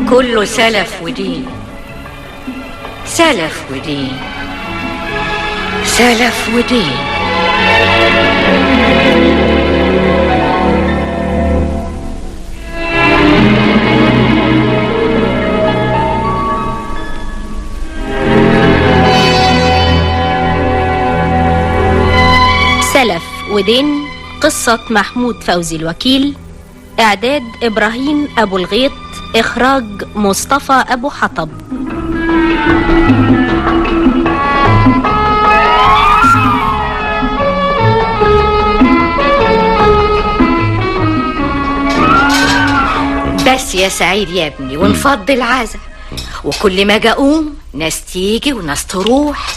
كله سلف ودين، سلف ودين، سلف ودين. سلف ودين، قصة محمود فوزي الوكيل، إعداد إبراهيم أبو الغيط، إخراج مصطفى أبو حطب. بس يا سعيد يا ابني، ونفضي العزا، وكل ما اجي اقوم ناس تيجي وناس تروح.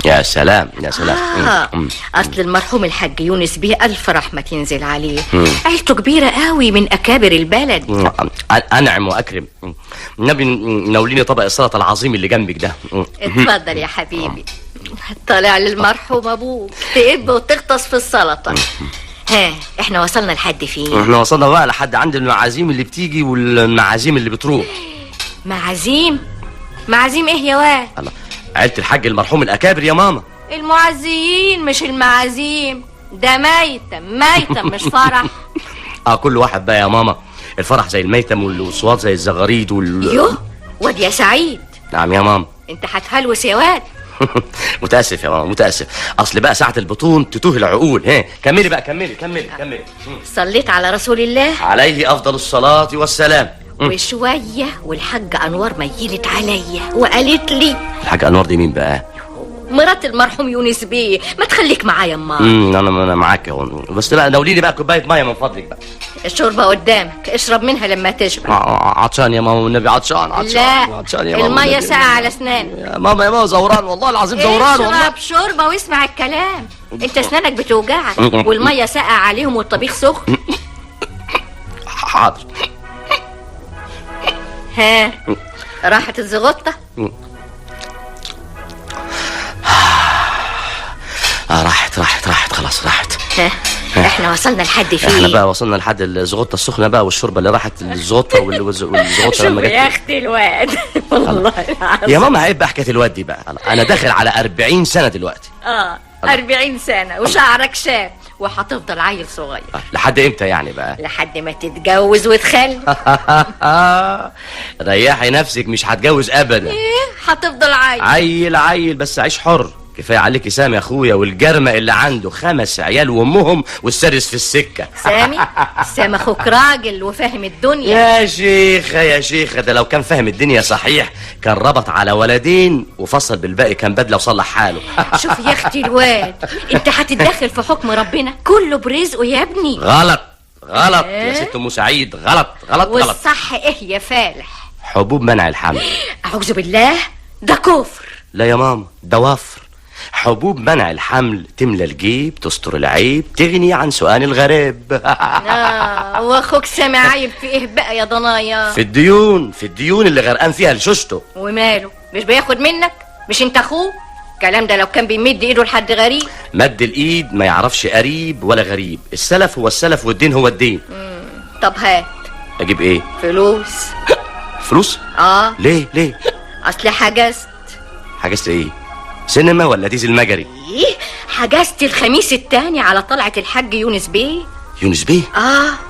يا سلام يا سلام. اصل المرحوم الحاج يونس بيه الف رحمه تنزل عليه، عيلته كبيره قوي من اكابر البلد. انعم واكرم. النبي ناوليني طبق السلطه العظيم اللي جنبك ده. اتفضل يا حبيبي. طالع للمرحوم ابوك تقب وتغطس في السلطه. ها، احنا وصلنا لحد فين؟ احنا وصلنا بقى لحد عند المعازيم اللي بتيجي والمعازيم اللي بتروح. معازيم؟ معازيم ايه يا واد؟ الله، عيلة الحاج المرحوم الأكابر يا ماما. المعزيين مش المعازيم، ده ميتم مش فرح. كل واحد بقى يا ماما، الفرح زي الميتم والصوات زي الزغاريد يوه واد يا سعيد. نعم يا ماما. انت هتهلوس يا واد. متأسف يا ماما، متأسف. أصل بقى ساعة البطون تتوه العقول. ها، كملي بقى، كملي. صليت على رسول الله عليه أفضل الصلاة والسلام. وشوية والحاجة أنوار ميلت عليا وقالت لي. الحاجة أنوار دي مين بقى؟ مرات المرحوم يونس بيه. ما تخليك معايا يا انا معاك اهو، بس بقى ناوليني بقى كوبايه ميه من فضلك بقى. الشوربه قدامك، اشرب منها لما تشبع. عطشان يا ماما والنبي، عطشان. لا، عطشان يا ماما، الميه ساقعه على اسنانك. يا ماما زوران والله العظيم، زوران والله. اشرب شوربه واسمع الكلام، انت اسنانك بتوجعك والميه ساقعه عليهم والطبيخ سخن. حاضر. ها، راحت الزغطه؟ راحت خلاص، راحت. احنا وصلنا لحد فين؟ احنا بقى وصلنا لحد الزغطه السخنه بقى، والشوربه اللي راحت الزغطه والزغطه لما جت. يا اختي الواد. والله العظيم يا ماما عيب بقى حكايه الواد دي بقى. انا داخل على 40 سنه دلوقتي. 40 سنه وشعرك شاب وهتفضل عيل صغير. لحد امتى يعني بقى؟ لحد ما تتجوز وتخلف. ريحي نفسك، مش هتجوز ابدا. ايه، هتفضل عيل بس عيش حر. كفايه عليك سامي يا اخويا، والجرمه اللي عنده 5 عيال وامهم والسادس في السكه. سامي اخوك راجل وفاهم الدنيا. يا شيخه ده لو كان فاهم الدنيا صحيح كان ربط على ولدين وفصل بالباقي، كان بدله وصلح حاله. شوف يا اختي الواد، انت هتتدخل في حكم ربنا، كله برزقه يا ابني. غلط يا ست ام سعيد، غلط. والصح ايه يا فالح؟ حبوب منع الحمل. اعوذ بالله، ده كفر. لا يا ماما، ده وفر. حبوب منع الحمل تملى الجيب، تستر العيب، تغني عن سؤال الغريب. واخوك سامع عيب في ايه بقى يا ضنايا؟ في الديون اللي غرقان فيها لشوشته. وماله، مش بياخد منك؟ مش انت اخوه؟ الكلام ده لو كان بيمد ايده لحد غريب. مد الايد ما يعرفش قريب ولا غريب، السلف هو السلف والدين هو الدين. طب هات. اجيب ايه؟ فلوس. ليه؟ اصل حجزت ايه؟ سينما ولا ديزل مجري؟ حجزت الخميس التاني على طلعة الحاج يونس بيه.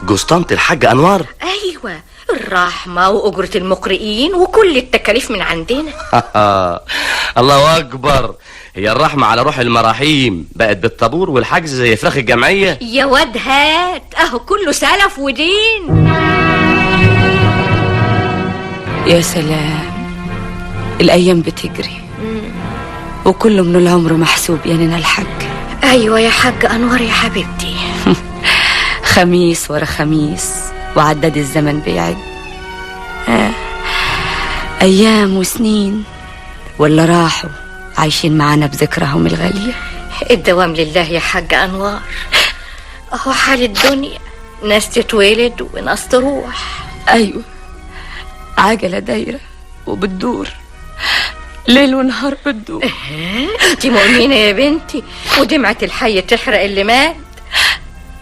جوز طنط الحاج انوار. ايوه، الرحمة واجرة المقرئين وكل التكاليف من عندنا. الله اكبر. هي الرحمة على روح المراحيم بقت بالطابور والحجز زي فراخ الجمعية. يا واد هات، اهو كله سلف ودين. يا سلام، الايام بتجري وكله من العمر محسوب يا نينا الحاج. ايوه يا حاج انور يا حبيبتي. خميس ورا خميس وعداد الزمن بيعد. ايام وسنين ولا راحوا عايشين معانا بذكرهم الغالية. الدوام لله يا حاج انوار. اهو حال الدنيا، ناس تتولد وناس تروح. ايوه، عجلة دايرة وبتدور، ليل ونهار بتدور. انتي مؤمنة يا بنتي، ودمعة الحي تحرق اللي مات.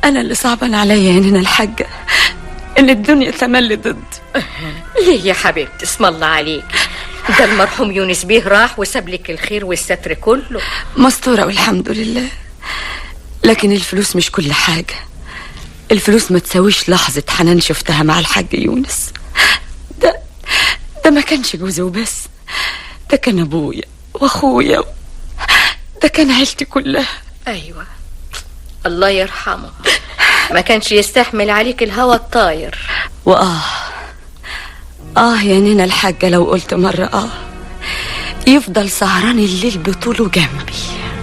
انا اللي صعبان عليا يا نينا الحاجة إن الدنيا تملي ضد. ليه يا حبيبتي؟ اسم الله عليك، ده المرحوم يونس بيه راح وساب لك الخير والستر كله. مستورة والحمد لله، لكن الفلوس مش كل حاجة. الفلوس ما تساويش لحظة حنان شفتها مع الحاج يونس. ده ما كانش جوزي وبس، ده كان أبويا وأخويا، ده كان عيلتي كلها. أيوة، الله يرحمه، ما كانش يستحمل عليك الهوى الطاير. يا نينا الحاجة لو قلت مرة يفضل سهران الليل بطوله جنبي.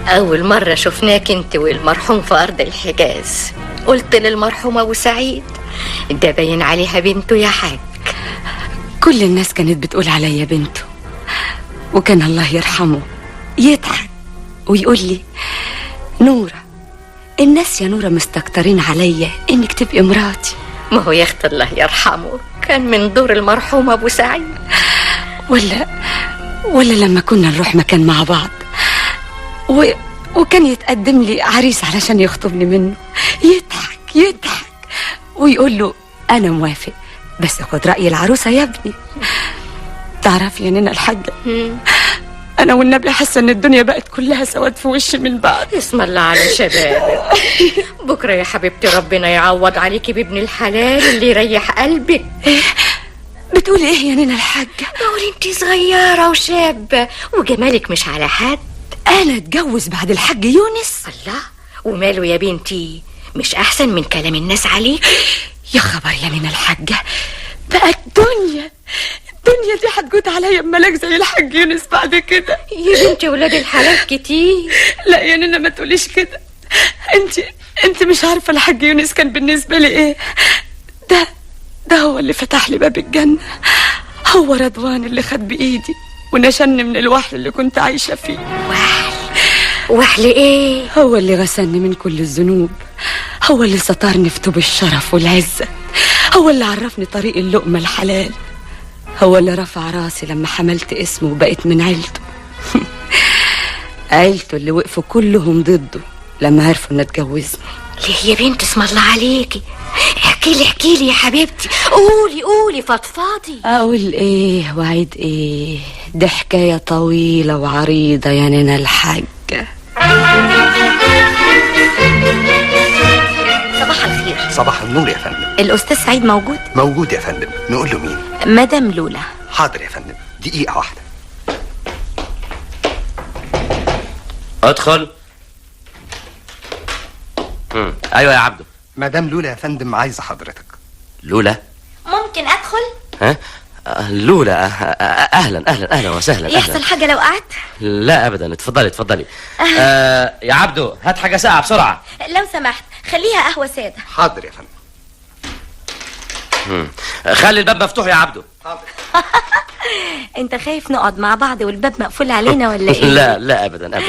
أول مرة شفناك انت والمرحوم في أرض الحجاز قلت للمرحوم أبو سعيد ده باين عليها بنته يا حاج. كل الناس كانت بتقول عليا بنته، وكان الله يرحمه يضحك ويقول لي نورة، الناس يا نورة مستكترين عليا انك تبقي مراتي. ما هو يا اخت الله يرحمه كان من دور المرحوم ابو سعيد. ولا لما كنا نروح مكان مع بعض وكان يتقدم لي عريس علشان يخطبني منه، يضحك ويقول له انا موافق بس خد رأي العروسة يا ابني. تعرف يا نينا الحاجة، انا والنبي حاسه ان الدنيا بقت كلها سواد في وشي من بعد. اسم الله على شبابك. بكره يا حبيبتي ربنا يعوض عليكي بابن الحلال اللي يريح قلبك. بتقولي ايه يا نينا الحاجة؟ بقول انتي صغيره وشابه وجمالك مش على حد. انا اتجوز بعد الحاج يونس؟ الله، وماله يا بنتي؟ مش احسن من كلام الناس عليك؟ يا خبر يا نينا الحاجة، بقى الدنيا دي هتجود عليا بملاك زي الحاج يونس بعد كده. يا بنتي ولاد الحلال كتير. لا يا نينا ما تقوليش كده، انت مش عارفه الحاج يونس كان بالنسبه لي ايه. ده هو اللي فتح لي باب الجنه، هو رضوان اللي خد بايدي ونشني من الوحل اللي كنت عايشه فيه. وحل ايه؟ هو اللي غسلني من كل الذنوب، هو اللي سترني في طوب الشرف والعزه، هو اللي عرفني طريق اللقمه الحلال، هو اللي رفع راسي لما حملت اسمه وبقيت من عيلته. عيلته اللي وقفوا كلهم ضده لما عرفوا ان اتجوزني. ليه يا بنت اسم الله عليكي؟ احكي لي يا حبيبتي، قولي فضفاضي. اقول ايه وعيد ايه؟ دي حكايه طويله وعريضه يا نينا الحاجه. صباح الخير. صباح النور يا فندم. الأستاذ سعيد موجود؟ موجود يا فندم. نقول له مين؟ مدام لولا. حاضر يا فندم، دقيقة واحدة. ادخل. ايوه يا عبده. مدام لولا يا فندم عايزة حضرتك. لولا؟ ممكن أدخل؟ ها؟ لولا، اهلا وسهلا. يحصل حاجة لو قعدت؟ لا ابدا، اتفضلي. يا عبده هات حاجه ساقعه بسرعه لو سمحت خليها قهوة سادة. حاضر يا فندم. خلي الباب مفتوح يا عبده. حاضر. انت خايف نقعد مع بعض والباب مقفول علينا ولا ايه؟ لا ابدا.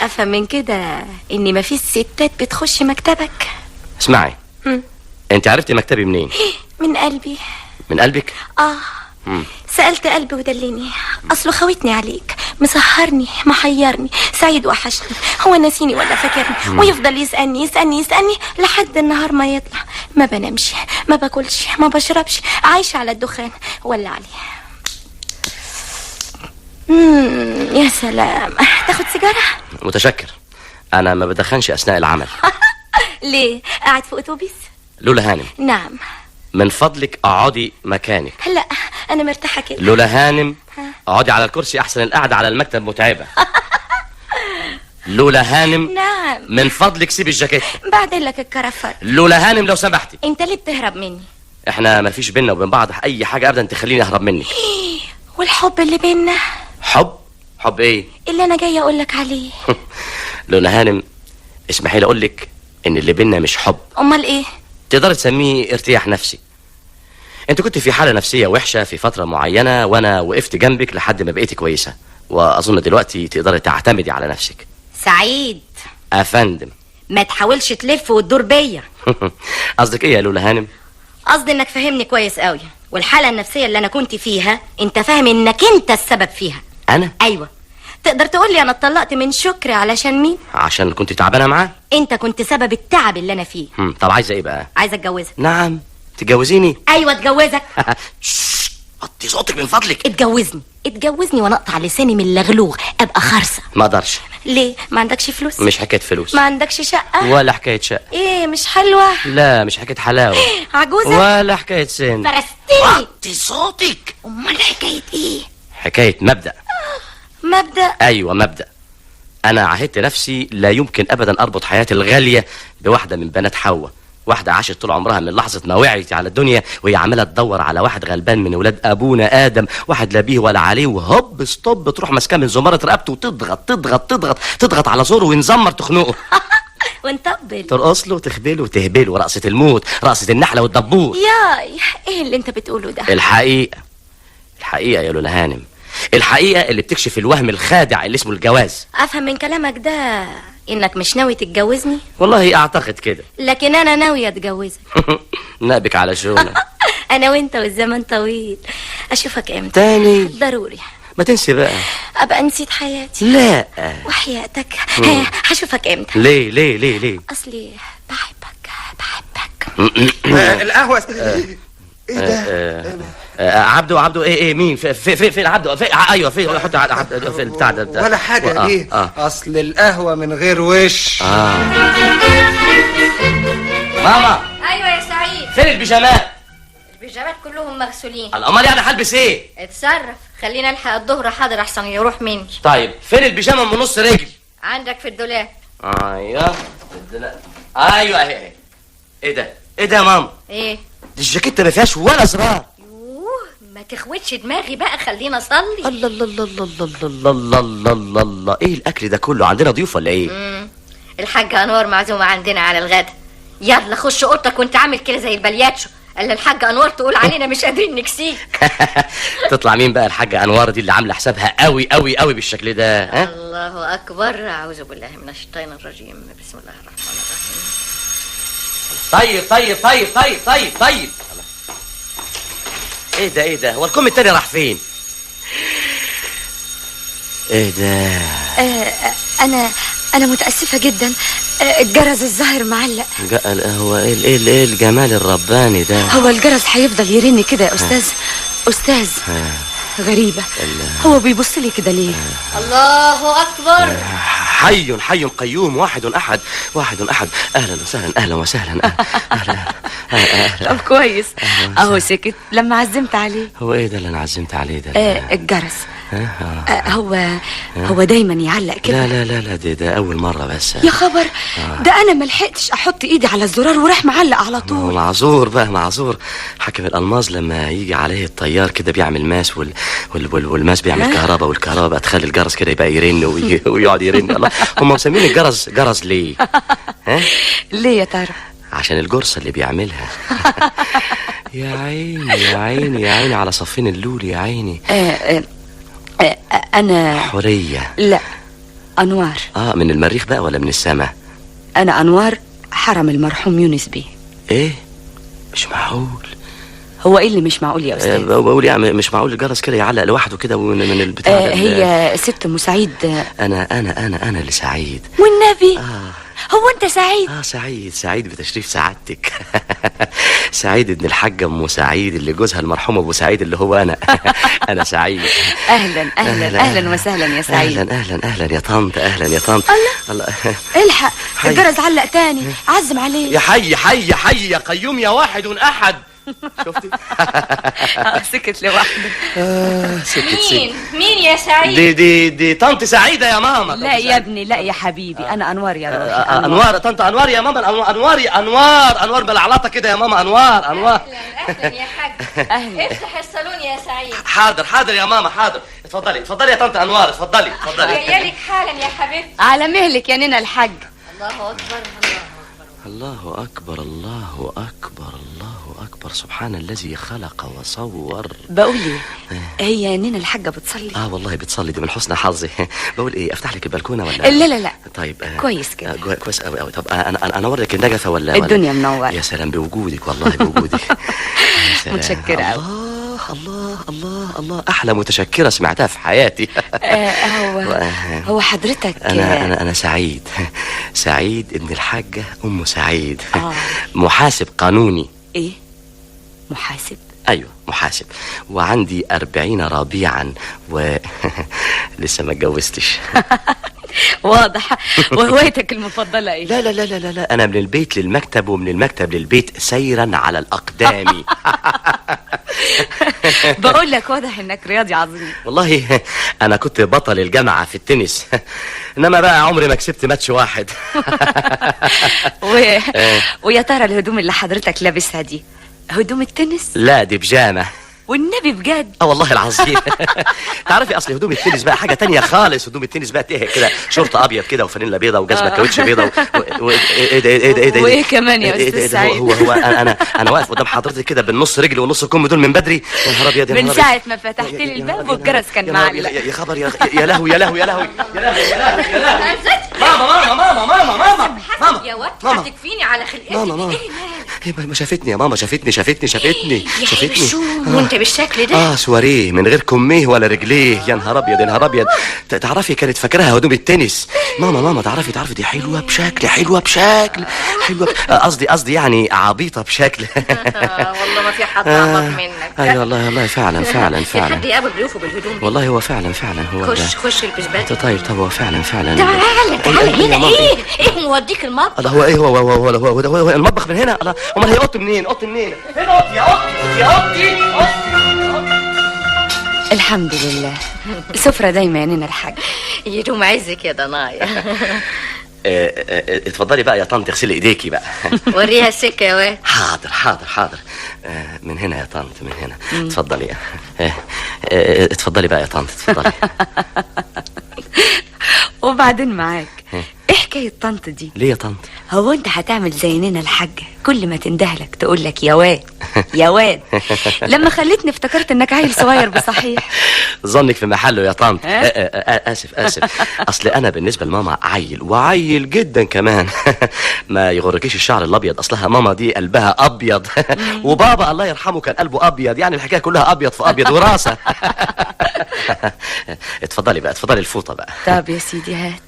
افهم من كده ان مفيش ستات بتخش مكتبك. اسمعي، انت عرفتي مكتبي منين؟ من قلبي. من قلبك؟ سألت قلبي ودلني، اصله خوتني عليك، مسهرني محيرني. سعيد وحشني، هو ناسيني ولا فاكرني؟ ويفضل يسألني لحد النهار ما يطلع. ما بنامش، ما باكلش، ما بشربش، عايشة على الدخان. ولا عليه. يا سلام. تاخد سيجارة؟ متشكر، انا ما بدخنش اثناء العمل. ليه؟ قاعد فوق اتوبيس؟ لولا هانم. نعم. من فضلك اقعدي مكانك. لا انا مرتاحة كده. لولا هانم اقعدي على الكرسي، احسن القعدة على المكتب متعبة. لولا هانم. نعم. من فضلك سيبي الجاكيت. بعدين لك الكرفات. لولا هانم لو سمحتي. انت ليه بتهرب مني؟ احنا ما فيش بينا وبين بعض اي حاجة ابدا تخليني اهرب منك. والحب اللي بينا؟ حب ايه؟ اللي انا جاية اقولك عليه. لولا هانم اسمحي لي اقولك ان اللي بينا مش حب. امال ايه؟ تقدر تسميه ارتياح نفسي. انت كنت في حالة نفسية وحشة في فترة معينة وانا وقفت جنبك لحد ما بقيتي كويسة، واظن دلوقتي تقدري تعتمدي على نفسك. سعيد افندم. ما تحاولش تلف وتدور بيا. قصدك ايه يا لولا هانم؟ قصدي انك فاهمني كويس قوي، والحالة النفسية اللي انا كنت فيها انت فاهم انك انت السبب فيها. انا؟ ايوه. تقدر تقولي انا اتطلقت من شكري علشان مين؟ عشان كنت تعبانة معاه. انت كنت سبب التعب اللي انا فيه. طب عايزة ايه بقى؟ عايزة اتجوزك. نعم. تتجوزيني؟ ايوه اتجوزك. شش، وطي صوتك من فضلك. اتجوزني وانا اقطع لساني من اللغلوغ، ابقى خرصه. ما اقدرش. ليه؟ ما عندكش فلوس؟ مش حكايه فلوس ما عندكش شقه؟ ولا حكايه شقه. ايه مش حلوه؟ لا مش حكايه حلاوه عجوزه؟ ولا حكايه سن. فرستني. وطي صوتك. امال حكايه ايه؟ حكايه مبدأ. مبدأ؟ ايوه مبدأ. انا عهدت نفسي لا يمكن ابدا اربط حياتي الغاليه بواحده من بنات حواء. واحده عاشت طول عمرها من لحظه ما وعيت على الدنيا وهي عماله تدور على واحد غلبان من ولاد ابونا ادم، واحد لا بيه ولا عليه، وهوب ستوب تروح ماسكاه من زماره رقبته وتضغط تضغط تضغط تضغط على زوره وينزمر تخنقه. ونطبل. ترقص له تخبله وتهبله، رقصه الموت، رقصه النحله والدبور. ياي ايه اللي انت بتقوله ده؟ الحقيقه يا لولا هانم، الحقيقه اللي بتكشف الوهم الخادع اللي اسمه الجواز. افهم من كلامك ده انك مش ناوي تتجوزني؟ والله اعتقد كده. لكن انا ناوية اتجوزك. نقبك على شغلك. انا وانت والزمن طويل. اشوفك امتى؟ تاني ضروري. ما تنسي بقى. ابقى نسيت حياتي؟ لا. وحياتك. هشوفك امتى؟ ليه اصلي بحبك. القهوة. ايه ده؟ عبده ايه مين فين عبده؟ ايوه فين؟ حط عبده في البتاع ده. ولا حاجة. ليه؟ اصل القهوة من غير وش. ماما ايوه يا سعيد. فين البيجامات؟ البيجامات كلهم مغسولين. الامال يعني هلبس ايه؟ اتصرف، خلينا نلحق الظهر حاضر احسن يروح مني. طيب فين البيجامه من نص رجل؟ عندك في الدولاب. ايوه ايوه اهي. ايه ده يا ماما؟ ايه دي الجاكيته ما فيهاش ولا زرار. يوه ما تخوتش دماغي بقى، خلينا اصلي. الله الله الله الله الله الله الله الله الله. ايه الاكل ده كله؟ عندنا ضيوف ولا ايه؟ الحاجة انوار معزومة عندنا على الغدا. يلا خش اوضتك وانت عامل كده زي البلياتشو. قال الحاجة انوار تقول علينا مش قادرين نكسيك. تطلع مين بقى الحاجه انوار دي اللي عامله حسابها قوي قوي قوي بالشكل ده؟ ها؟ الله اكبر. اعوذ بالله من الشيطان الرجيم. بسم الله الرحمن الرحيم. طيب. ايه ده هو الكم التاني راح فين؟ ايه ده؟ انا متاسفه جدا. الجرس الظاهر معلق. هو ايه الجمال الرباني ده؟ هو الجرس هيفضل يرن كده يا استاذ غريبه. هو بيبص لي كده ليه؟ الله اكبر. حي قيوم واحد احد. اهلا وسهلا. طب كويس. اهو سكت لما عزمت عليه. هو ايه ده اللي انا عزمت عليه ده؟ الجرس. هو دايما يعلق كده. لا ده اول مره بس. يا خبر. ده انا ما لحقتش احط ايدي على الزرار وراح معلق على طول. معذور. حكم الالماظ لما يجي عليه الطيار كده بيعمل ماس والماس بيعمل كهرباء، والكهرباء بقى تخلي الجرس كده يبقى يرن ويقعد يرن. الله، هم مسمين الجرس جرس ليه؟ ليه يا ترى؟ عشان الجرصه اللي بيعملها. يا عيني على صفين اللول يا عيني. أنا حورية. لا أنوار. من المريخ بقى ولا من السماء؟ أنا أنوار حرم المرحوم يونس بيه. إيه؟ مش معقول. هو إيه اللي مش معقول يا أستاذ؟ بقول يعني مش معقول الجرس كده يعلق لوحده كده من البتاع ده. هي ست أم سعيد. أنا اللي سعيد. والنبي. هو أنت سعيد؟ سعيد بتشريف سعادتك. سعيد ابن الحاجة أم سعيد اللي جوزها المرحوم أبو سعيد اللي هو أنا. أنا سعيد. أهلا وسهلا يا سعيد. أهلا يا طنط. الله. الحق الجرس علق تاني. عزم عليه. يا حي يا قيوم يا واحد أحد. شفتي؟ سكت لوحده. سكت. مين يا سعيد؟ دي طنط سعيدة يا ماما. لا يا ابني، لا يا حبيبي. أنا أنوار يا روحي. أنوار طنط أنوار يا ماما. أنوار بالعلاطة كده يا ماما. أنوار. اهلا يا حاج. أهلا. افتح الصالون يا سعيد. حاضر يا ماما حاضر. اتفضلي يا طنط أنوار. اتفضلي. جايلك حالا يا حبيبتي. على مهلك يا نينا الحاج. الله اكبر. الله أكبر سبحان الذي خلق وصور. بقول ايه؟ هي نينا الحاجة بتصلي؟ والله بتصلي، دي من حسن حظي. بقول ايه، افتح لك البلكونة ولا؟ لا طيب كويس كده. كويس قوي. طب انا انور لك النجفة ولا؟ الدنيا منورة. يا سلام بوجودك، والله بوجودك. متشكرة قوي. الله احلى متشكرة سمعتها في حياتي. هو حضرتك؟ انا سعيد ابن الحاجة ام سعيد. محاسب قانوني. ايه؟ محاسب؟ ايوه محاسب، وعندي 40 ربيعا لسه ما اتجوزتش. واضح. وهوايتك المفضلة ايه؟ لا لا لا لا لا، انا من البيت للمكتب ومن المكتب للبيت سيرا على الاقدام. بقول لك واضح انك رياضي عظيم. والله انا كنت بطل الجامعة في التنس، انما بقى عمري ما كسبت ماتش واحد. ويا ترى الهدوم اللي حضرتك لابسها دي هدوم التنس؟ لا دي بيجامة. والنبي بجد؟ والله العظيم. تعرفي اصل هدوم التنس بقى حاجه تانية خالص. هدوم التنس بقى تيه كده، شورت ابيض كده وفانيلا بيضه وجزمه كاوتش بيضه ايه وايه كمان يا استاذ سعيد؟ هو انا واقف قدام حضرتك كده بالنص رجل ونص كم دول من بدري. يا نهار ابيض، من ساعه ما فتحت لي الباب والجرس كان معلق. يا خبر، يا لهوي يا لهوي يا لهوي يا لهوي يا لهوي. ماما يا واد هتكفيني على خلقتك. ماما ما شافتني يا ماما، شافتني. وانت بالشكل ده؟ سواريه من غير كميه ولا رجليه. يا نهار ابيض يا نهار ابيض. تعرفي كانت فاكراها هدوم التنس. ماما تعرفي دي حلوه بشكل حلوه. قصدي يعني عبيطه بشكل. والله ما في حد اعبط منك. اي والله فعلا. في حد يقابل ضيوفه بالهدوم دي؟ والله هو فعلا هو خش البس بدري. طيب هو فعلا تعالى هنا. ايه موديك المطبخ؟ الله، هو ايه هو المطبخ من هنا؟ الله، امال هي اوضتي منين؟ هنا اوضتي يا اوضتي. الحمد لله. سفرة دايما يا نينا الحاج. يدوم عزك يا ضنايا. اتفضلي بقى يا طنط، اغسلي ايديكي بقى. وريها السكه يا واد. حاضر. من هنا يا طنط، من هنا. اتفضلي. اتفضلي بقى يا طنط، اتفضلي. وبعدين معاك ايه حكايه طنط دي؟ ليه يا طنط؟ هو انت هتعمل زي نينا الحاجه كل ما تندهلك تقول لك يا واد يا واد؟ لما خليتني افتكرت انك عيل صغير بصحيح. ظنك في محله يا طنط. اسف. اصل انا بالنسبه لماما عيل جدا كمان. ما يغركيش الشعر الابيض، اصلها ماما دي قلبها ابيض. وبابا الله يرحمه كان قلبه ابيض، يعني الحكايه كلها ابيض في ابيض وراسه. اتفضلي الفوطه بقى. طب يا سيدي هات.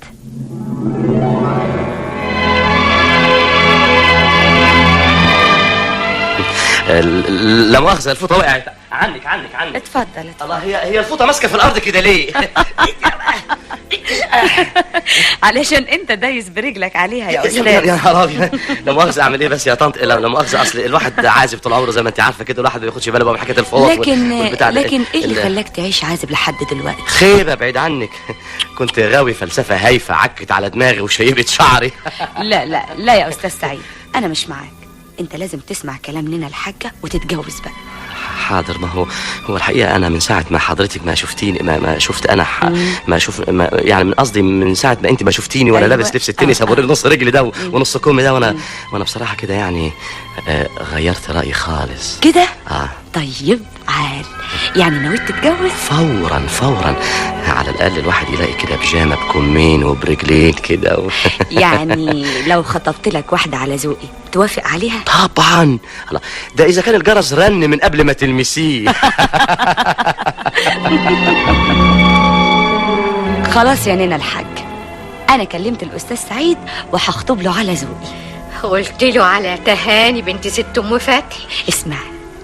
لا مؤاخذة، الفوطة وقعت عنك. اتفضل. الله، هي الفوطة ماسكة في الأرض كده ليه؟ علشان انت دايس برجلك عليها يا استاذ. يا نهار ابيض. لا مؤاخذة، اعمل ايه بس يا طنط؟ لا مؤاخذة، اصل الواحد عازب طول عمره زي ما انت عارفة كده، الواحد ما بياخدش باله بقى من حكاية الفوط. لكن ايه اللي خلاك تعيش عازب لحد دلوقتي؟ خيبة بعيد عنك. كنت غاوي فلسفة هايفة عكت على دماغي وشيبت شعري. لا يا استاذ سعيد، انا مش معاك. انت لازم تسمع كلام نينا الحاجة وتتجوز بقى. حاضر. ما هو الحقيقة أنا من ساعة ما حضرتك ما شفتيني ما شفت أنا يعني من قصدي من ساعة ما أنت ما شفتيني وأنا أيوة. لابس لبس التنس أبو نص رجلي ده ونص كومي ده، وأنا بصراحة كده يعني غيرت رأيي خالص كده. طيب عال، يعني نويت تتجوز؟ فورا. على الأقل الواحد يلاقي كده بيجامة بكمين وبرجلين كده يعني لو خطبت لك واحدة على ذوقي توافق عليها؟ طبعا. الله، ده إذا كان الجرس رن من قبل ما تلمسيه. خلاص يا نينا الحاج، أنا كلمت الأستاذ سعيد وهخطب له على ذوقي. قلت له على تهاني بنت ست ام فتحي. اسمع،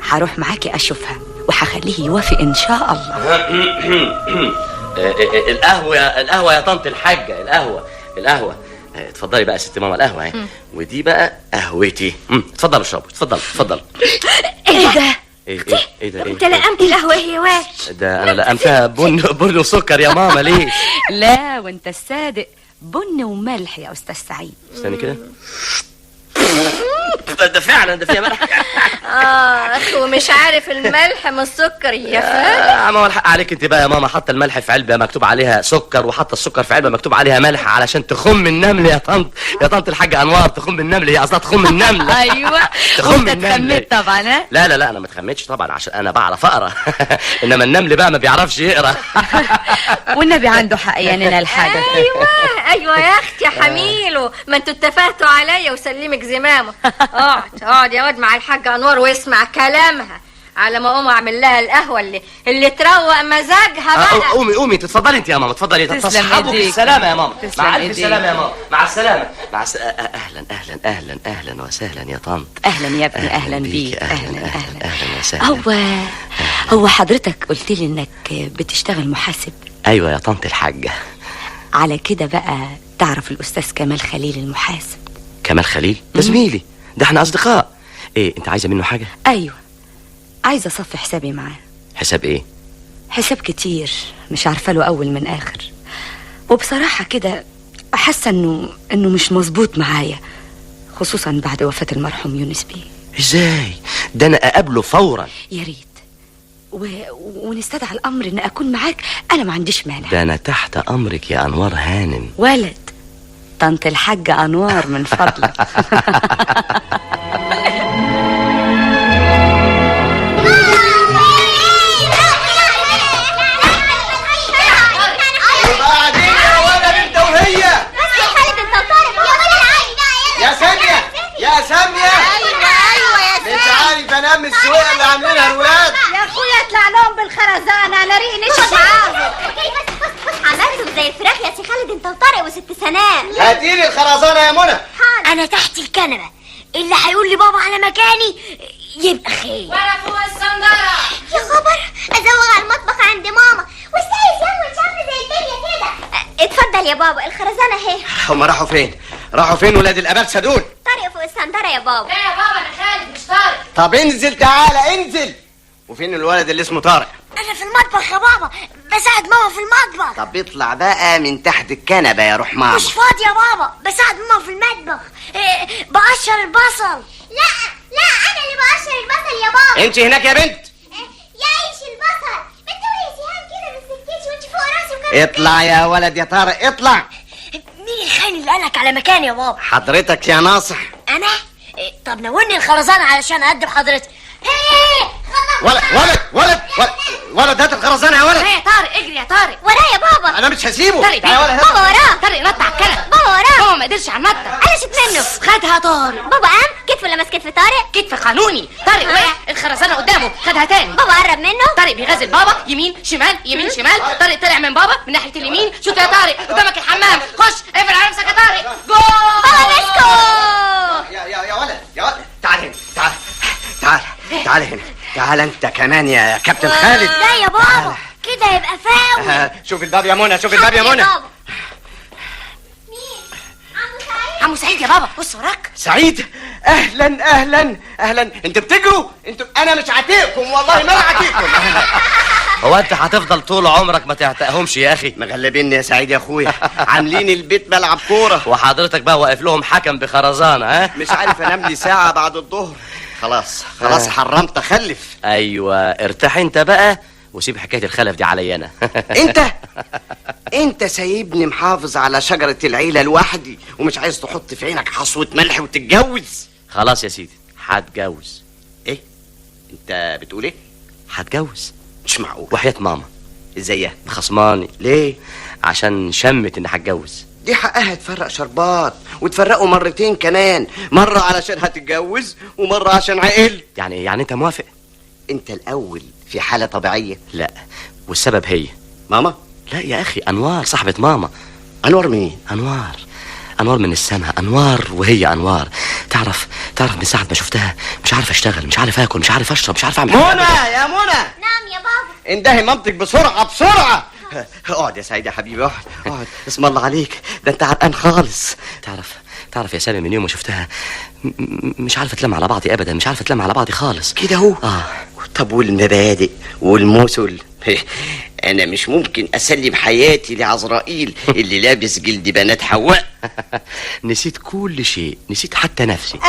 هروح معاكي أشوفها وهخليه يوافق إن شاء الله. القهوة يا طنط الحاجة، القهوة. اتفضلي بقى يا ست ماما، القهوة اهي. ودي بقى قهوتي. اتفضلوا اشربوا، اتفضل. ايه ده؟ ايه ده؟ انت لقمت القهوه هي واد؟ ده انا لقمتها بن وسكر يا ماما. ليه؟ لا وانت الصادق، بن وملح يا استاذ سعيد. استني كده. ده فعلا ده فيها ملح. ومش عارف الملح من السكر يا فندم. ما هو الحق عليك انت بقى يا ماما، حاطه الملح في علبه مكتوب عليها سكر، وحاطه السكر في علبه مكتوب عليها ملح علشان تخم النمل يا طنط الحاجه انوار. تخم النمل، هي قصدها تخم النمل. ايوه. تخم انت النمل. اتخميت طبعا. ها؟ لا انا ما اتخميتش طبعا، عشان انا بعرف اقرا. انما النمل بقى ما بيعرفش يقرا. والنبي عنده حق يا نينا الحاجه. ايوه يا اختي يا حميلو، ما انتوا اتفقتوا عليا وسلمك زمامه. اقعد يا واد مع الحاجه انوار واسمع كلامها، على ما اقوم اعمل لها القهوه اللي تروق مزاجها بقى. قومي تتفضلي انت يا ماما، اتفضلي. تصحبوا بالسلامه يا ماما. مع الف سلامه يا ماما، مع السلامه. اهلا وسهلا يا طنط. اهلا يا ابني، اهلا بيك. اهلا وسهلا. هو حضرتك قلت لي انك بتشتغل محاسب؟ ايوه يا طنط الحاجه. على كده بقى تعرف الاستاذ كمال خليل المحاسب؟ كمال خليل ده زميلي، ده احنا اصدقاء. ايه انت عايزه منه حاجه؟ ايوه، عايزه اصفي حسابي معاه. حساب ايه؟ حساب كتير مش عارفه له اول من اخر، وبصراحه كده حاسه انه مش مظبوط معايا، خصوصا بعد وفاه المرحوم يونس بيه. ازاي؟ ده انا اقابله فورا. يا ريت ونستدعى الامر ان اكون معاك، انا ما عنديش مانع. ده انا تحت امرك يا انوار هانم. ولد طنط الحاجه انوار من فضلك. وبعدين يا ولد انت وهي. بس يا خالد انت طارق يا ولد العين. يا سامية يا سامية. ايوه يا مش عارف انام من السويقة اللي عاملينها الولاد. يا اخويا اطلع لهم بالخرزانه، انا ريقي نشف معاهم. بس عملتوا زي الفراخ يا سي خالد انت وطارق وست سناء. هاتيلي الخرزانة يا منى. انا تحت الكنبه، اللي هيقول لي بابا على مكاني يبقى خير. وانا فوق الصنداره. يا خبر، ازوغ على المطبخ عند ماما واستاذ يلا شامل زي الدنيا كده. اتفضل يا بابا الخرزانه اهي. هم راحوا فين؟ راحوا فين ولاد الابلسه دول؟ طارق فوق الصنداره يا بابا. لا يا بابا انا خالد مش طارق. طب انزل تعالى انزل. وفين الولد اللي اسمه طارق؟ انا في المطبخ يا بابا، بساعد ماما في المطبخ. طب اطلع بقى من تحت الكنبه يا روح ماما. مش فاضي يا بابا، بساعد ماما في المطبخ. بقشر البصل. لا انا اللي بقشر البصل يا بابا. انت هناك يا بنت. يعيش البصل. بتقولي يا سهام كده ما تسكتش وانت فوق راسي وكده. اطلع يا ولد يا طارق اطلع. مين الخاين اللي قالك على مكاني يا بابا؟ حضرتك يا ناصح. انا؟ طب ناولني الخرزانة علشان اقدم حضرتك. ولد هات الخرزانه يا ولد. يا طارق اجري يا طارق. وراه يا بابا. انا مش هسيبه. طارق تعالى يا ولد. بابا وراه. طارق نط على الكنبه. بابا وراه. هو ما قدرش على النطه. قلشت منه. خدها طارق. بابا قام كتف ولا ماسك كتف طارق؟ كتف قانوني. طارق وقع، الخرزانه قدامه، خدها تاني. بابا قرب منه. طارق بيغازل بابا يمين شمال يمين شمال. طارق طلع من بابا من ناحيه اليمين. شوف يا طارق قدامك الحمام، خش اقفل على نفسك يا طارق. جول. بابا مسكه. يا ولد تعال هنا. تعال هنا. تعال انت كمان يا كابتن خالد. لا يا بابا كده يبقى فاول. شوف الباب يا منى، شوف الباب يا منى. عمو سعيد يا بابا بص وراك. سعيد اهلا. انتوا بتجروا؟ انا مش عاتقكم والله ما عاتقكم. هو انت هتفضل طول عمرك ما تعتقهمش يا اخي؟ مغلبيني يا سعيد يا اخويا. عاملين البيت ملعب كوره. وحضرتك بقى واقف لهم حكم بخرزانه ها؟ مش عارف انام لي ساعه بعد الظهر. خلاص حرمت اخلف. ايوه ارتاح انت بقى وسيب حكايه الخلف دي عليا انا. انت سايبني محافظ على شجره العيله لوحدي ومش عايز تحط في عينك حصوه ملح وتتجوز. خلاص يا سيدي هتجوز. ايه انت بتقول ايه؟ هتجوز مش معقول. وحياة ماما. ازاي خصماني ليه؟ عشان شمت اني هتجوز. دي حقها تفرق شربات وتفرقوا مرتين كمان، مرة علشان هتتجوز ومرة عشان عقل. يعني انت موافق؟ انت الاول في حالة طبيعية. لا والسبب هي ماما. لا يا اخي انوار صاحبة ماما. انوار مين؟ انوار من السماء. انوار وهي انوار. تعرف من ساعة ما شفتها مش عارف اشتغل، مش عارف اكل، مش عارف اشرب، مش عارف اعمل منى يا منى. نعم يا بابا. اندهي مامتك بسرعة. اقعد يا سعيد يا حبيبي اقعد. اسم الله عليك، ده انت عرقان خالص. تعرف يا سامي من يوم ما شفتها مش عارفه اتلم على بعضي ابدا، مش عارفه اتلم على بعضي خالص كده اهو. طب والمبادئ والمثل؟ انا مش ممكن اسلم حياتي لعزرائيل اللي لابس جلد بنات حواء. نسيت كل شيء، نسيت حتى نفسي.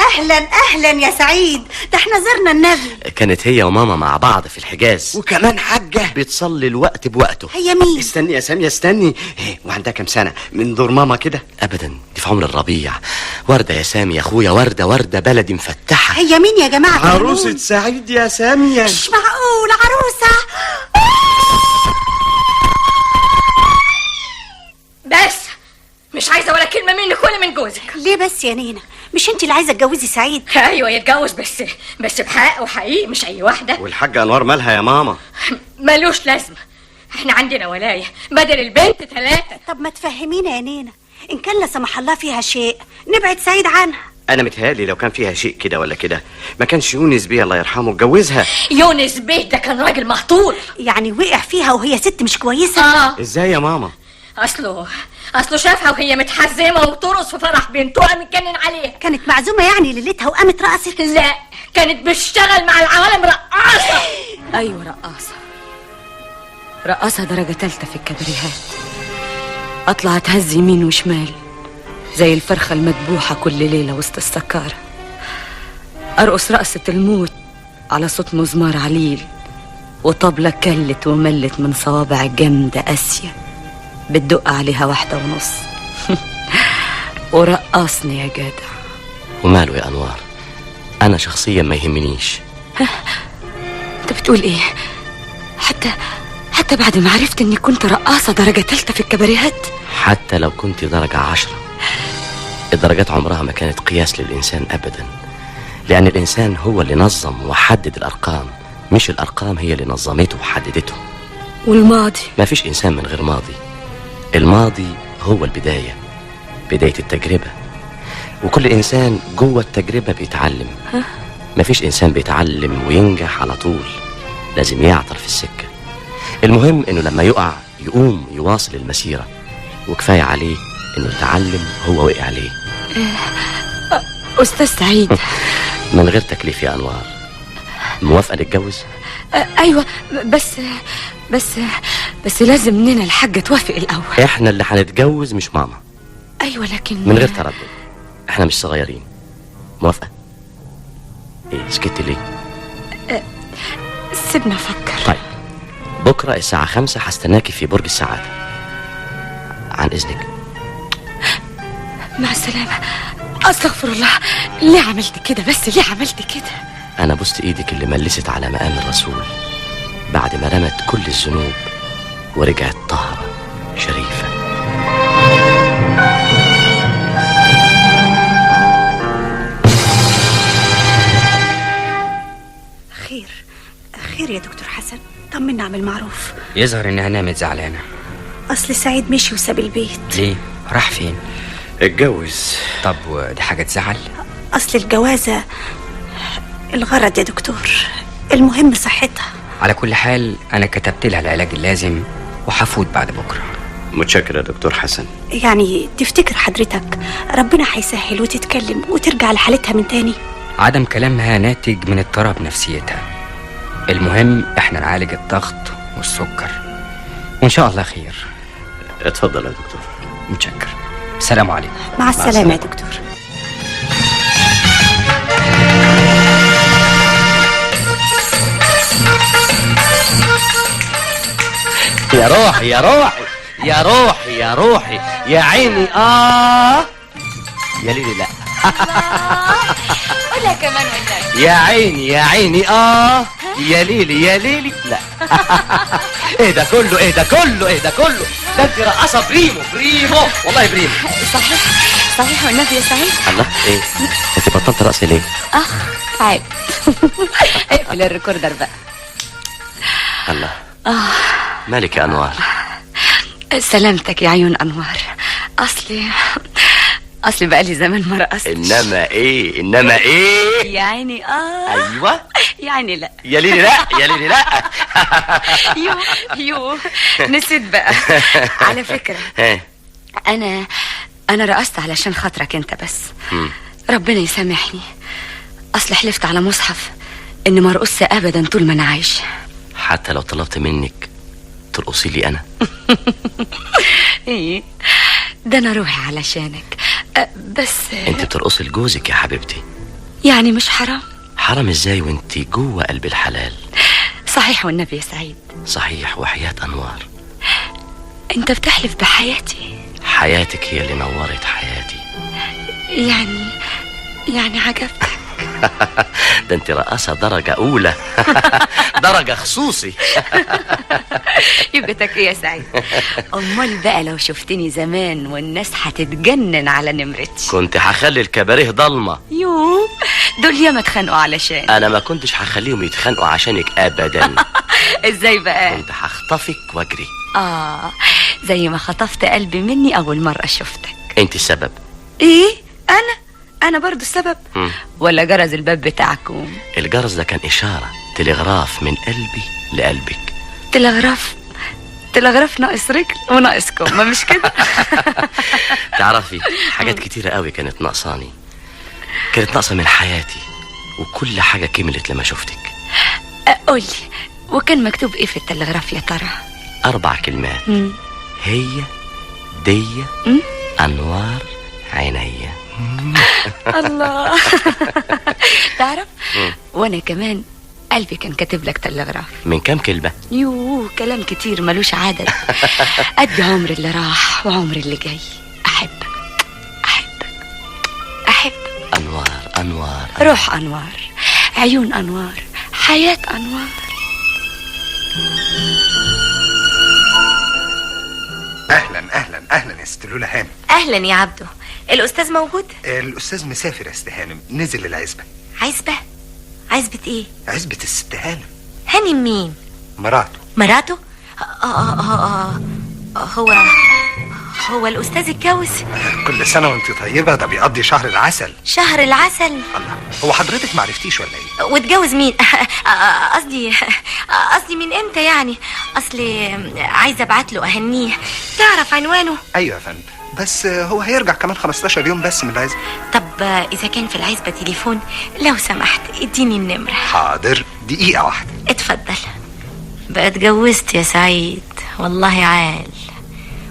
اهلا يا سعيد، ده احنا زرنا النبي. كانت هي وماما مع بعض في الحجاز، وكمان حاجة بتصلي الوقت بوقته. هي مين؟ استني يا سامية استني. وعندها كام سنة من دور ماما كده؟ ابدا دي في عمر الربيع. وردة يا سامي يا اخويا، وردة بلدي مفتحة. هي مين يا جماعة؟ عروسة سعيد يا سامية. مش معقول عروسة. بس مش عايزه ولا كلمه منك ولا من جوزك. ليه بس يا نينا؟ مش انت اللي عايزه تجوزي سعيد؟ ايوه يتجوز، بس بحق وحقيقي، مش اي واحده. والحاجة أنوار مالها يا ماما؟ ملوش لازمه، احنا عندنا ولايه بدل البنت 3. طب ما تفهمينا يا نينا، ان كان لا سمح الله فيها شيء نبعد سعيد عنها. أنا متهيألي لو كان فيها شيء كده ولا كده ما كانش يونس بيه الله يرحمه اتجوزها. يونس بيه ده كان راجل مهطول. يعني وقع فيها وهي ست مش كويسه؟ إزاي يا ماما؟ اصله شافها وهي متحزمه وترقص في فرح بنته، قام اتجنن عليها. كانت معزومه يعني ليلتها وقامت رقصت؟ لا، كانت بتشتغل مع العوالم رقاصه. ايوه رقاصة درجة تالتة في الكباريهات. اطلع اتهز يمين وشمال زي الفرخة المذبوحة كل ليلة وسط السكارة. ارقص رقصة الموت على صوت مزمار عليل، وطبلة كلت وملت من صوابع جامدة قاسية بتدق عليها 1.5. ورقصني يا جدع. وماله يا أنوار؟ أنا شخصيا ما يهمنيش. انت بتقول ايه؟ حتى بعد ما عرفت اني كنت رقاصة درجة تالتة في الكباريهات؟ حتى لو كنت درجة 10، الدرجات عمرها ما كانت قياس للإنسان أبدا، لأن الإنسان هو اللي نظم وحدد الأرقام، مش الأرقام هي اللي نظمته وحددته. والماضي؟ ما فيش إنسان من غير ماضي. الماضي هو البداية، بداية التجربة، وكل إنسان جوه التجربة بيتعلم. ما فيش إنسان بيتعلم وينجح على طول، لازم يعطر في السكة. المهم إنه لما يقع يقوم يواصل المسيرة، وكفاية عليه إنه يتعلم هو وقع عليه. أستاذ سعيد، من غير تكليف يا أنوار. موافقة نتجوز؟ أيوة، بس لازم نينا الحاجة توافق الأول. إحنا اللي هنتجوز مش ماما. أيوة لكن من غير تردد، إحنا مش صغيرين. موافقة؟ إيه سكت ليه؟ سيبنا أفكر. طيب، بكرة الساعة 5 هستناكي في برج السعادة. عن إذنك. مع السلامة. أستغفر الله، ليه عملت كده؟ بس ليه عملت كده؟ أنا بوست إيدك اللي ملست على مقام الرسول بعد ما رمت كل الذنوب ورجعت طاهرة شريفة. خير يا دكتور حسن، طمنا عن المعروف. يظهر انها نامت زعلانه. اصل سعيد مشي وساب البيت. ليه؟ راح فين؟ اتجوز. طب ودي حاجه تزعل؟ اصل الجوازه الغرض يا دكتور، المهم صحتها. على كل حال انا كتبت لها العلاج اللازم وحفوت بعد بكره. متشكر يا دكتور حسن. يعني تفتكر حضرتك ربنا هيسهل وتتكلم وترجع لحالتها من تاني؟ عدم كلامها ناتج من اضطراب نفسيتها. المهم احنا نعالج الضغط والسكر وان شاء الله خير. اتفضل يا دكتور. متشكر. السلام عليكم. مع السلامة يا دكتور. يا روحي يا روحي يا روحي يا روحي يا عيني يا ليلي لا. قولها كمان والنبي. يا عيني يا عيني يا ليلي يا ليلي لا. ايه ده كله ايه ده كله ايه ده كله؟ ده انت رقصه بريمو والله بريمو. صحيح والنبي يا سعيد. الله، ايه انت بطلت رقص ليه؟ عيب. اقفل الريكوردر بقى. الله. مالك يا انوار؟ سلامتك يا عيون انوار. اصلي بقالي زمان ما رقصتش. انما ايه يا عيني ايوه يعني لا يا ليلي لا يا ليلي لا. يو نسيت بقى. على فكرة انا رقصت علشان خاطرك انت بس. ربنا يسامحني، اصل حلفت على مصحف اني ما ارقصش ابدا طول ما انا عايشه. حتى لو طلبت منك ترقصي لي انا؟ ايه ده انا روحي علشانك. بس انت بترقصي لجوزك يا حبيبتي، يعني مش حرام؟ حرام ازاي وانت جوه قلب الحلال؟ صحيح والنبي يا سعيد. صحيح وحياة انوار. انت بتحلف بحياتي. حياتك هي اللي نورت حياتي. يعني عجبتك. ده انت رقاصة درجة أولى. درجة خصوصي. يبقى ايه يا سعيد؟ امال بقى لو شفتني زمان والناس هتتجنن على نمرتي. كنت هخلي الكباريه ضلمة. يوه، دول ياما اتخانقوا علشان. أنا ما كنتش هخليهم يتخانقوا عشانك أبدا. ازاي بقى؟ كنت هخطفك واجري. زي ما خطفت قلبي مني اول مرة شفتك. انت السبب. ايه؟ انا برضو السبب؟ ولا جرس الباب بتاعكم؟ الجرس ده كان إشارة، تلغراف من قلبي لقلبك. تلغراف ناقص رجل وناقصكم، ما مش كده؟ تعرفي حاجات كتيرة قوي كانت ناقصاني، كانت ناقصة من حياتي، وكل حاجة كملت لما شفتك. قولي، وكان مكتوب ايه في التلغراف يا ترى؟ 4 كلمات. هي دي أنوار عينيا. الله. تعرف وانا كمان قلبي كان كاتب لك تلغراف. من كام كلمة؟ كلام كتير ملوش عدد. قد عمر اللي راح وعمر اللي جاي. احبك أنوار، روح أنوار، عيون أنوار، حياة أنوار. اهلا يا ست لولا هانم. اهلا يا عبده. الاستاذ موجود؟ الاستاذ مسافر يا ست هانم، نزل العزبه. عزبة ايه؟ عزبه الست هانم. هانم مين؟ مراته. هو الاستاذ اتجوز؟ كل سنه وانت طيبه، ده بيقضي شهر العسل. شهر العسل؟ الله، هو حضرتك معرفتيش ولا ايه؟ واتجوز مين؟ قصدي من امتى يعني؟ اصلي عايزه ابعت له اهنيه. تعرف عنوانه؟ ايوه يا فندم، بس هو هيرجع كمان 15 يوم بس من العزبه. طب اذا كان في العزبه تليفون لو سمحت اديني النمره. حاضر، دقيقه واحده. اتفضل. بقى اتجوزت يا سعيد، والله عال.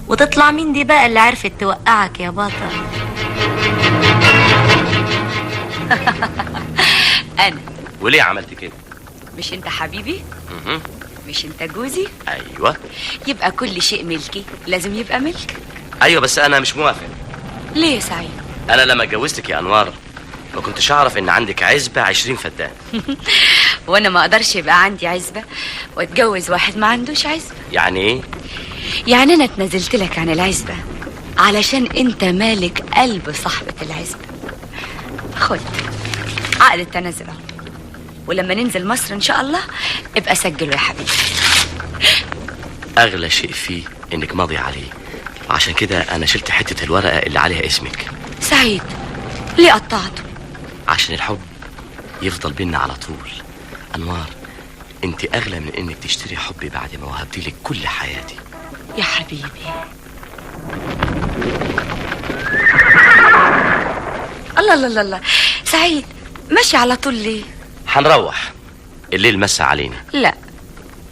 وتطلع مين دي بقى اللي عرفت توقعك يا بطل؟ انا. وليه عملت كده؟ مش انت حبيبي؟ مش انت جوزي؟ ايوه. يبقى كل شيء ملكي لازم يبقى ملك. ايوه، بس انا مش موافق. ليه يا سعيد؟ انا لما اتجوزتك يا انوار ما كنتش اعرف ان عندك عزبة 20 فدان. وانا ما اقدرش يبقى عندي عزبة واتجوز واحد ما عندوش عزبة. يعني ايه؟ يعني انا اتنازلت لك عن العزبة علشان انت مالك قلب صاحبة العزبة. خد عقد التنازل، ولما ننزل مصر ان شاء الله ابقى سجله يا حبيبي. اغلى شيء فيه انك ماضي عليه، عشان كده انا شلت حتة الورقة اللي عليها اسمك. سعيد، ليه قطعته؟ عشان الحب يفضل بينا على طول. انوار، انت اغلى من انك تشتري حبي بعد ما وهبت لك كل حياتي يا حبيبي. الله سعيد، ماشي على طول ليه؟ هنروح، الليل مسا علينا. لا،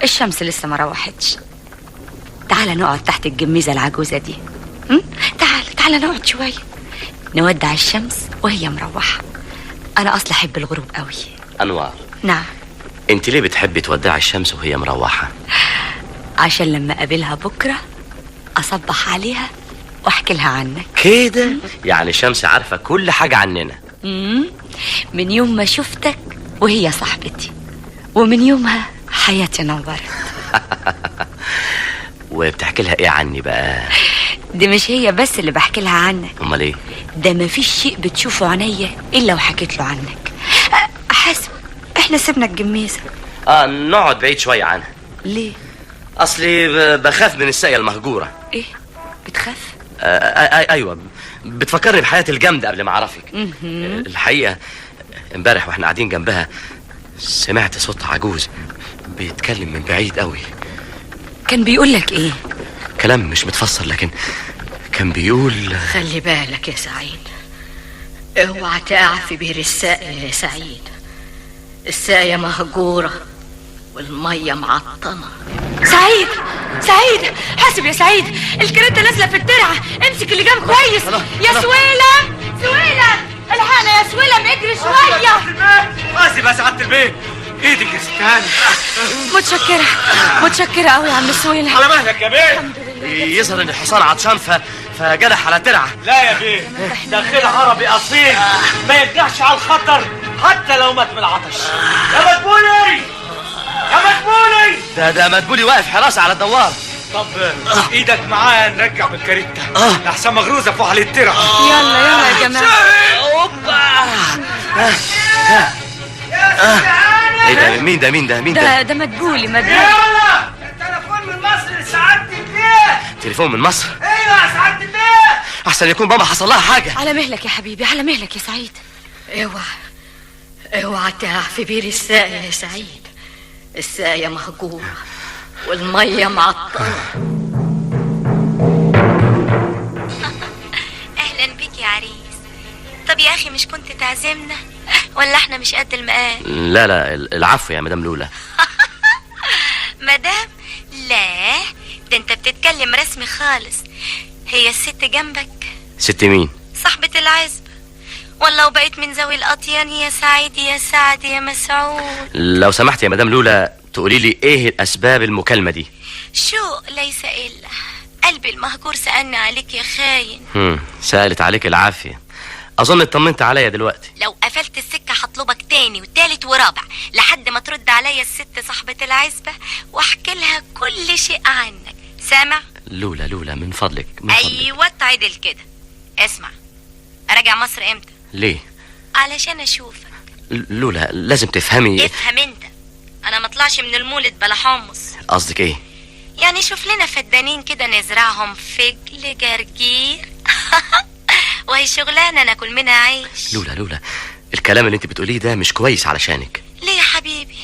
الشمس لسه ما روحتش. تعال نقعد تحت الجميزة العجوزة دي. تعال نقعد شوية نودع الشمس وهي مروحة. أنا أصلا أحب الغروب قوي. أنوار. نعم. أنت ليه بتحبي تودعي الشمس وهي مروحة؟ عشان لما أقابلها بكرة أصبح عليها وأحكي لها عنك. كده؟ يعني الشمس عارفة كل حاجة عننا. من يوم ما شفتك وهي صاحبتي، ومن يومها حياتي نورت. وبتحكي لها ايه عني بقى؟ دي مش هي بس اللي بحكي لها عنك. امال ايه؟ ده مفيش شيء بتشوفه عينيا الا وحكيت له عنك. حاسب، احنا سيبنا الجميزه. نقعد بعيد شويه عنها. ليه؟ اصلي بخاف من الساقيه المهجوره. ايه بتخاف؟ ايوه، بتفكرني بحياتي الجامده قبل ما اعرفك. الحقيقه امبارح واحنا قاعدين جنبها سمعت صوت عجوز بيتكلم من بعيد قوي. كان بيقول لك ايه؟ كلام مش متفسر، لكن كان بيقول خلي بالك يا سعيد، اوعى تقع في بير الساقية يا سعيد. الساقية مهجورة والمية معطنة. سعيد حاسب يا سعيد، الكريتة نازلة في الترعة، امسك اللي جنب كويس. يا سويلم الحقنا يا سويلم، اجري شوية. حاسب يا سعادة البيت، ايدك يا ستان. متشكرة قوي يا عم سويلم. على مهلك يا بيه. يظهر ان الحصان عطشان فجرح على ترعة. لا يا بيه، ده خيل عربي اصيل ما يرجعش على الخطر حتى لو مات من العطش. يا مدبولي يا مدبولي. ده مدبولي واقف حراسة على الدوار. طب ايدك معايا نرجع بالكاريتا لحسن مغروزه فوق على الترع. يلا يلا يا جماعه. اوبا. ايه ده؟ مين ده؟ ده مدبولي. يلا التليفون من مصر لسعادة البيت. تليفون من مصر؟ ايوه يا سعادة البيت. احسن يكون ماما حصل لها حاجة. على مهلك يا حبيبي، على مهلك يا سعيد. اوعى تقع في بير الساقية يا سعيد. الساقية مهجورة والمية معطلة. اهلا بك يا عريس. طب يا اخي مش كنت تعزمنا ولا احنا مش قد المقام؟ لا العفو يا مدام لولا. مدام؟ لا ده انت بتتكلم رسمي خالص. هي الست جنبك؟ ست مين؟ صاحبة العزبة. والله وبقيت من ذوي الأطيان يا سعيد يا سعد يا مسعود. لو سمحت يا مدام لولا تقولي لي ايه الاسباب المكالمة دي؟ شوق ليس إلا قلبي المهجور سألني عليك يا خاين. سألت عليك العافية. اظن اطمنت عليا دلوقتي. لو قفلت السكة هطلبك تاني وتالت ورابع لحد ما ترد عليا الست صاحبة العزبة واحكي لها كل شيء عنك. سامع؟ لولا من فضلك ايوه تعدل كده. اسمع، اراجع مصر امتى؟ ليه؟ علشان اشوفك. لولا لازم تفهمي. افهم انت، انا مطلعش من المولد بلا حمص. قصدك ايه؟ يعني شوف لنا فدانين كده نزرعهم فجل جرجير وهي شغلانه ناكل منها عيش. لولا الكلام اللي انت بتقوليه ده مش كويس علشانك. ليه يا حبيبي؟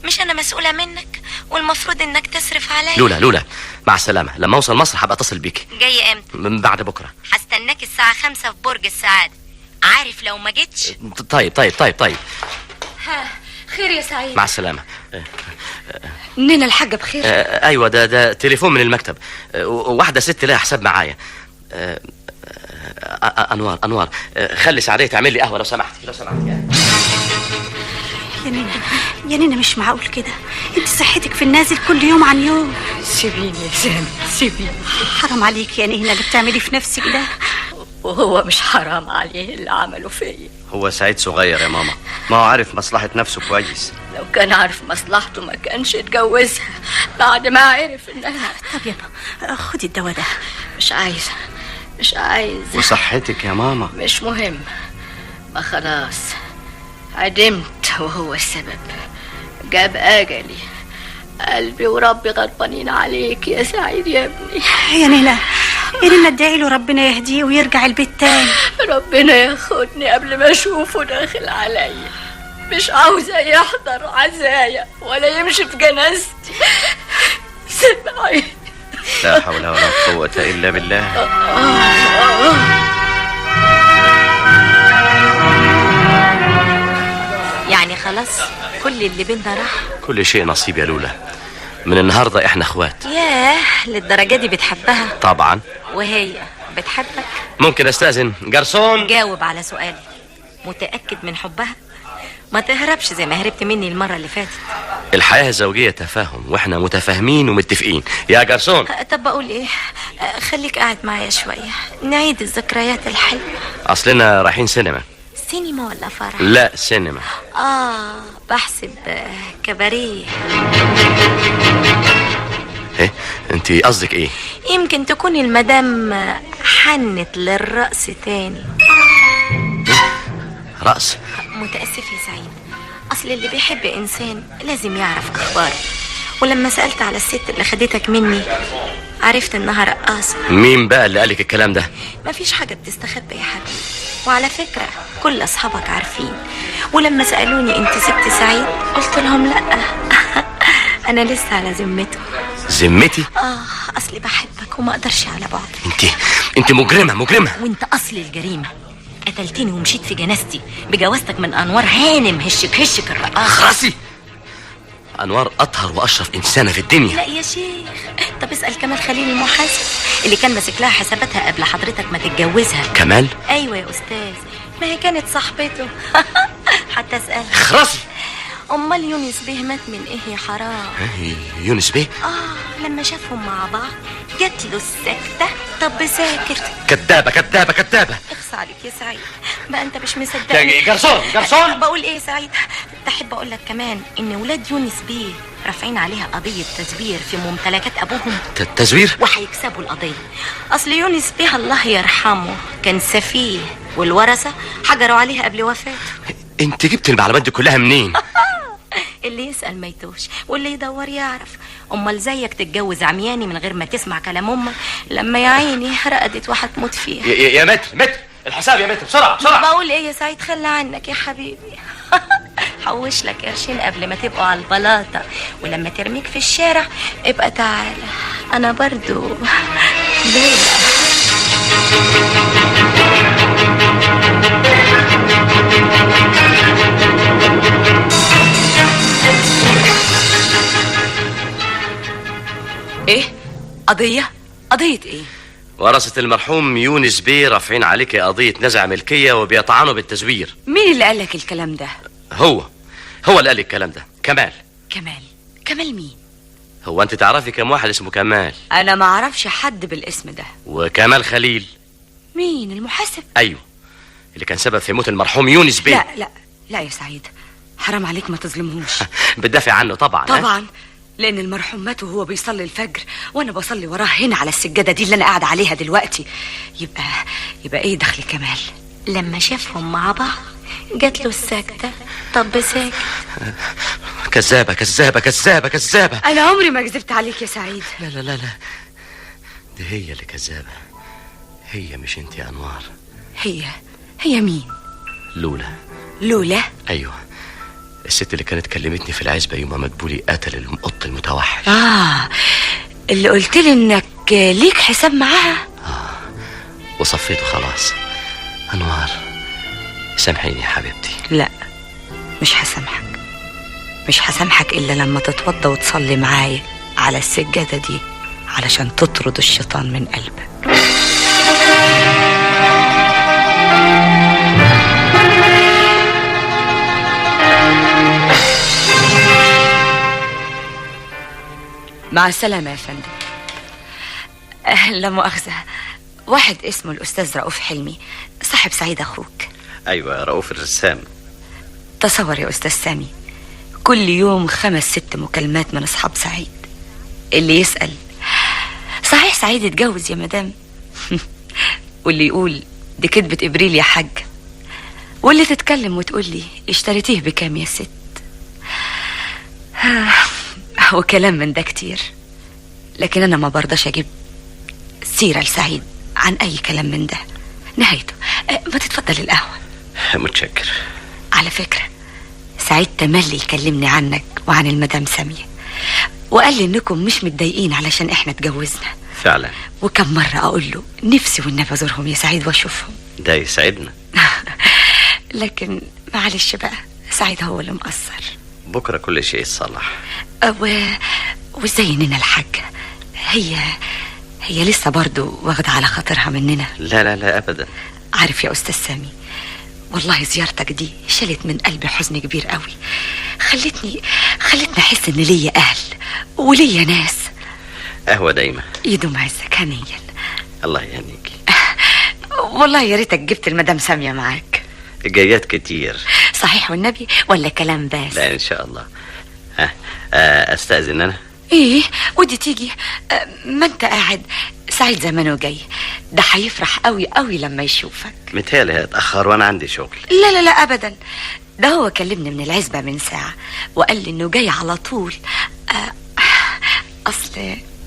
مش انا مسؤوله منك والمفروض انك تصرف عليا. لولا مع السلامه. لما اوصل مصر هبقى اتصل بيكي. جايه امتى؟ من بعد بكره. هستناك الساعه 5 في برج السعاده. عارف لو ما جيتش. طيب. ها خير يا سعيد؟ مع السلامه. نينا الحاجه بخير؟ ايوه ده تليفون من المكتب. واحده ست لها حساب معايا. انوار خلي سعديه تعمل لي قهوه لو سمحت. يا نينا مش معقول كده. انت صحتك في النازل كل يوم عن يوم. سيبيني يا سامي سيبيني. حرام عليك يا نينا اللي بتعملي في نفسك ده. وهو مش حرام عليه اللي عمله فيا. هو سعيد صغير يا ماما، ما هو عارف مصلحة نفسه كويس. لو كان عارف مصلحته ما كانش اتجوزها بعد ما عرف انها. طب يلا خدي الدواء ده. مش عايزة. وصحتك يا ماما؟ مش مهم. ما خلاص عدمت وهو السبب. جاب أجلي. قلبي وربي غضبانين عليك يا سعيد يا ابني. يا نينا ادعي له ربنا يهديه ويرجع البيت تاني. ربنا ياخدني قبل ما اشوفه داخل عليا. مش عاوزة يحضر عزايا ولا يمشي في جنازتي. سمعي. لا حول ولا قوة إلا بالله. يعني خلاص كل اللي بينا راح؟ كل شيء نصيب يا لولا. من النهارده احنا اخوات. ياه للدرجة دي بتحبها؟ طبعا. وهي بتحبك؟ ممكن استاذن جرسون؟ جاوب على سؤالي. متأكد من حبها؟ ما تهربش زي ما هربت مني المرة اللي فاتت. الحياة الزوجية تفاهم واحنا متفاهمين ومتفقين يا جرسون. طب بقول ايه، خليك قاعد معايا شوية نعيد الذكريات الحلوة. اصلنا رايحين سينما. سينما ولا فرح؟ لا سينما. بحسب كباريه. ايه انتي قصدك ايه؟ يمكن تكون المدام حنت للرقص تاني. رقص؟ متأسف يا سعيد، اصل اللي بيحب انسان لازم يعرف اخباره. ولما سألت على الست اللي خدتك مني عرفت انها رقاصة. مين بقى اللي قالك الكلام ده؟ مفيش حاجة بتستخبى يا حبيبي. وعلى فكرة كل اصحابك عارفين. ولما سألوني انت سبت سعيد قلت لهم لا انا لسه على ذمته. ذمتي؟ اصلي بحبك وما اقدرش على بعد. انت مجرمة. وانت اصل الجريمة. قتلتني ومشيت في جنازتي بجوازتك من انوار هانم هشك الرقاصة. خلاصي. انوار اطهر واشرف انسانة في الدنيا. لا يا شيخ. طب اسأل كمال خليل المحاسب اللي كان ماسك لها حساباتها قبل حضرتك ما تتجوزها. كمال؟ ايوه يا استاذ، ما هي كانت صاحبته حتى اسأل. خلاصي. امال يونس بيه مات من ايه يا حرام؟ يونس بيه؟ لما شافهم مع بعض جات له السكتة. طب ساكت. كدابة. اخص عليك يا سعيد. بقى انت مش مصدقني. جرسون بقول ايه يا سعيد؟ تحب اقول لك كمان ان ولاد يونس بيه رافعين عليها قضيه تزوير في ممتلكات ابوهم. تزوير؟ وهيكسبوا القضيه. اصل يونس بيه الله يرحمه كان سفيه، والورثه حجروا عليها قبل وفاته. انت جبت المعلومات دي كلها منين؟ اللي يسأل ما يتوش، واللي يدور يعرف. امال زيك تتجوز عمياني من غير ما تسمع كلام امك لما يا عيني رقدت وهتموت فيها. يا متر الحساب يا متر، بسرعه. بقول ايه يا سعيد؟ خلي عنك يا حبيبي. حوش لك قرشين قبل ما تبقوا على البلاطه، ولما ترميك في الشارع ابقى تعالى، انا برضو ليلى. ايه؟ قضية ايه؟ ورثة المرحوم يونس بيه رافعين عليك قضية نزع ملكية وبيطعنوا بالتزوير. مين اللي قالك الكلام ده؟ هو اللي قال الكلام ده. كمال مين؟ هو انت تعرفي كم واحد اسمه كمال؟ انا ما اعرفش حد بالاسم ده. وكمال خليل مين؟ المحاسب؟ ايوه، اللي كان سبب في موت المرحوم يونس بيه. لا يا سعيد، حرام عليك ما تظلمهوش. بتدافع عنه طبعا. لان المرحوم مات وهو بيصلي الفجر، وانا بصلي وراه هنا على السجاده دي اللي انا قاعده عليها دلوقتي. يبقى ايه دخل كمال؟ لما شافهم مع بعض جات له السكته. طب ساكت. كذابه. انا عمري ما كذبت عليك يا سعيد. لا، دي هي اللي كذابه. هي مش انت يا انوار. هي مين؟ لولا؟ ايوه، الست اللي كانت كلمتني في العزبه يوم ما مدبولي قتل القط المتوحش. اللي قلت لي انك ليك حساب معاها. وصفيته خلاص. انوار، سامحيني يا حبيبتي. لا، مش هسامحك الا لما تتوضى وتصلي معايا على السجاده دي علشان تطرد الشيطان من قلبك. مع السلامة يا فندم. لا مؤاخذة، واحد اسمه الأستاذ رؤوف حلمي صاحب سعيد أخوك. ايوه، رؤوف الرسام. تصور يا أستاذ سامي، كل يوم 5-6 مكالمات من أصحاب سعيد. اللي يسأل صحيح سعيد اتجوز يا مدام؟ واللي يقول دي كدبة إبريل يا حاج، واللي تتكلم وتقول لي اشتريتيه بكام يا ست. وكلام من ده كتير، لكن أنا ما برضاش أجيب سيرة لسعيد عن أي كلام من ده. نهايته ما تتفضل القهوة. متشكر. على فكرة، سعيد تملي يكلمني عنك وعن المدام سامية، وقال لي إنكم مش متضايقين علشان إحنا اتجوزنا. فعلا. وكم مرة أقول له نفسي والنبي أزورهم يا سعيد وأشوفهم. ده يسعدنا. لكن معلش بقى، سعيد هو اللي مقصر. بكرة كل شيء يتصلح. وازاي نينا الحاجة؟ هي لسه برضو واخدة على خاطرها مننا؟ لا أبدا. عارف يا أستاذ سامي، والله زيارتك دي شالت من قلبي حزن كبير قوي. خلتني أحس إن ليا أهل وليا ناس. قهوة دايما. يدوم عزك هنيا. الله يهنيكي. والله يا ريتك جبت المدام سامية معاك. جايات كتير. صحيح والنبي ولا كلام بس؟ لا إن شاء الله. أستأذن أنا؟ إيه ودي تيجي؟ ما أنت قاعد. سعيد زمانه جاي، ده هيفرح قوي قوي لما يشوفك. متهيألي هيتأخر وأنا عندي شغل. لا أبدا، ده هو كلمني من العزبة من ساعة وقال لي إنه جاي على طول.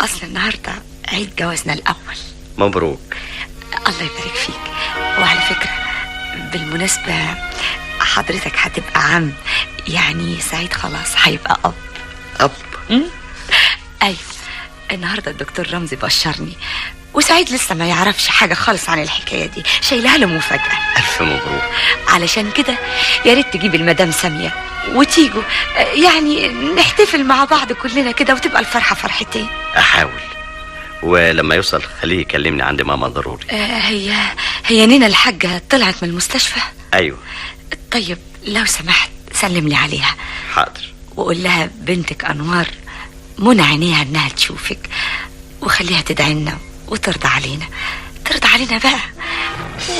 أصل النهاردة عيد جوازنا الأول. مبروك. الله يبارك فيك. وعلى فكرة بالمناسبة، حضرتك هتبقى عم، يعني سعيد خلاص هيبقى أب. أيوة، النهاردة الدكتور رمزي بشرني، وسعيد لسه ما يعرفش حاجة خالص عن الحكاية دي، شايلها له مفاجأة. ألف مبروك. علشان كده يا ريت تجيب المدام سامية وتيجوا، يعني نحتفل مع بعض كلنا كده وتبقى الفرحة فرحتين. أحاول، ولما يوصل خليه يكلمني، عندي ماما ضروري. هي نينا الحاجة طلعت من المستشفى؟ أيوة. طيب لو سمحت سلم لي عليها. حاضر. وقول لها بنتك أنوار منى عينيها إنها تشوفك، وخليها تدعي لنا وترضى علينا بقى،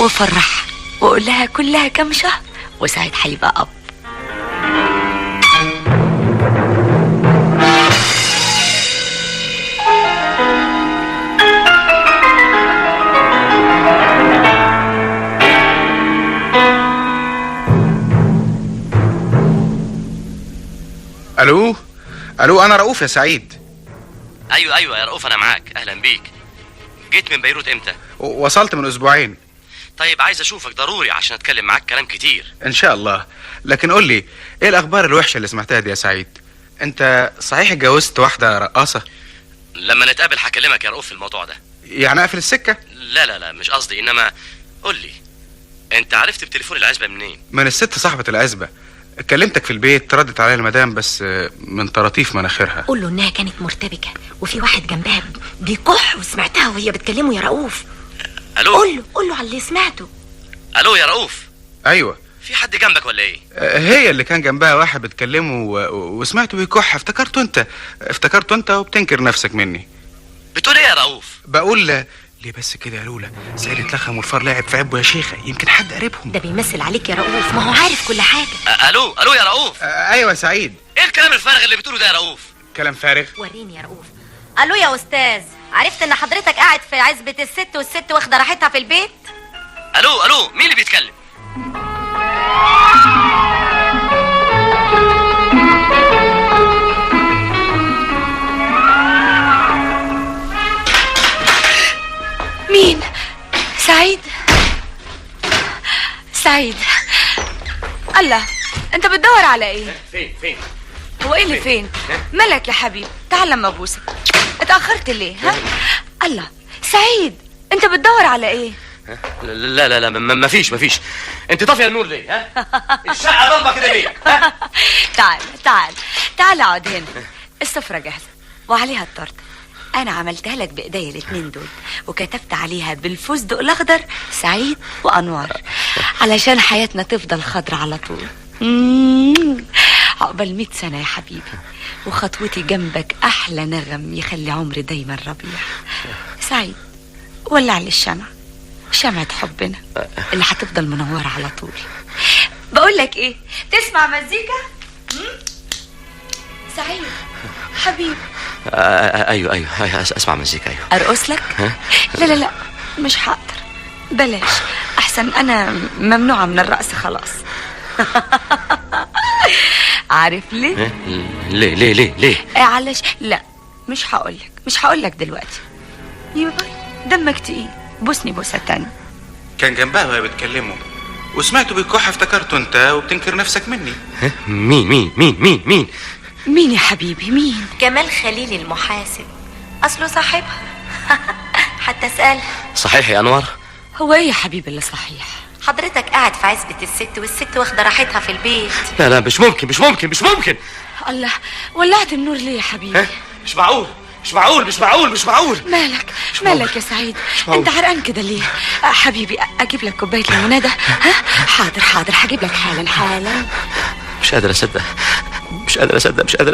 وفرحها وقول لها كلها كام شهر وسعيد هيبقى اب. الو الو، انا رؤوف يا سعيد. ايوه يا رؤوف، انا معاك. اهلا بيك. جيت من بيروت امتى؟ وصلت من اسبوعين. طيب عايز اشوفك ضروري عشان اتكلم معاك كلام كتير. ان شاء الله. لكن قول لي ايه الاخبار الوحشه اللي سمعتها دي يا سعيد؟ انت صحيح اتجوزت واحده رقاصه؟ لما نتقابل هكلمك يا رؤوف في الموضوع ده. يعني اقفل السكه؟ لا مش قصدي، انما قول لي انت عرفت بتليفون العزبه منين؟ من الست صاحبه العزبه. كلمتك في البيت، ردت عليا المدام بس من طراطيف مناخيرها. قول له انها كانت مرتبكه وفي واحد جنبها بيكح وسمعتها وهي بتكلمه يا رؤوف. الو، قول له على اللي سمعته. الو يا رؤوف. ايوه. في حد جنبك ولا ايه؟ هي اللي كان جنبها واحد بتكلمه وسمعته بيكح. افتكرته انت وبتنكر نفسك مني. بتقول ايه يا رؤوف؟ بقول ليه بس كده يا لولا؟ سعيد اتلخم والفار لاعب في عبه يا شيخه، يمكن حد قريبهم. ده بيمثل عليك يا رؤوف، ما هو عارف كل حاجه. الو يا رؤوف. ايوه يا سعيد. ايه الكلام الفارغ اللي بتقوله ده يا رؤوف؟ كلام فارغ؟ وريني يا رؤوف. الو يا استاذ، عرفت ان حضرتك قاعد في عزبة الست والست واخده راحتها في البيت؟ الو، مين اللي بيتكلم؟ مين؟ سعيد. الله، انت بتدور على ايه؟ فين؟ هو ايه اللي فين؟ مالك يا حبيبي؟ تعال لما ابوسك. اتأخرت ليه؟ ها؟ الله، سعيد انت بتدور على ايه؟ لا مفيش. انت طافيه النور ليه؟ ها؟ الشقه ضلمه كده ليه؟ ها؟ تعال اقعد هنا. السفرة جاهزة وعليها التورته. انا عملتها لك بايديا الاتنين دول، وكتبت عليها بالفستق الاخضر سعيد وانوار، علشان حياتنا تفضل خضرة على طول. عقبال 100 سنة يا حبيبي، وخطوتي جنبك احلى نغم يخلي عمري دايما ربيع. سعيد، ولع لي شمعة حبنا اللي هتفضل منورة على طول. بقول لك ايه، تسمع مزيكا؟ سعيد حبيبي. ايوه اسمع مزيكا. ايوه ارقص لك؟ لا مش هقدر، بلاش احسن، انا ممنوعة من الرقص خلاص. عارف ليه؟ ليه؟ علاش لا، مش هقولك دلوقتي. يبقى دمك تقيل، بوسني بوسة تانية. كان جنبها وهي بتكلمه وسمعته بيكح، افتكرته انت وبتنكر نفسك مني. مين يا حبيبي؟ مين؟ جمال خليل المحاسب، اصله صاحبها. حتى اسألها. صحيح يا انوار؟ هو ايه يا حبيبي اللي صحيح؟ حضرتك قاعد في عزبة الست والست واخده راحتها في البيت. لا مش ممكن. الله، ولعت النور ليه يا حبيبي؟ مش معقول. مالك يا سعيد؟ انت عرقان كده ليه؟ حبيبي اجيب لك كوبايه ليموناده؟ ها؟ حاضر هجيب لك حالا. مش قادر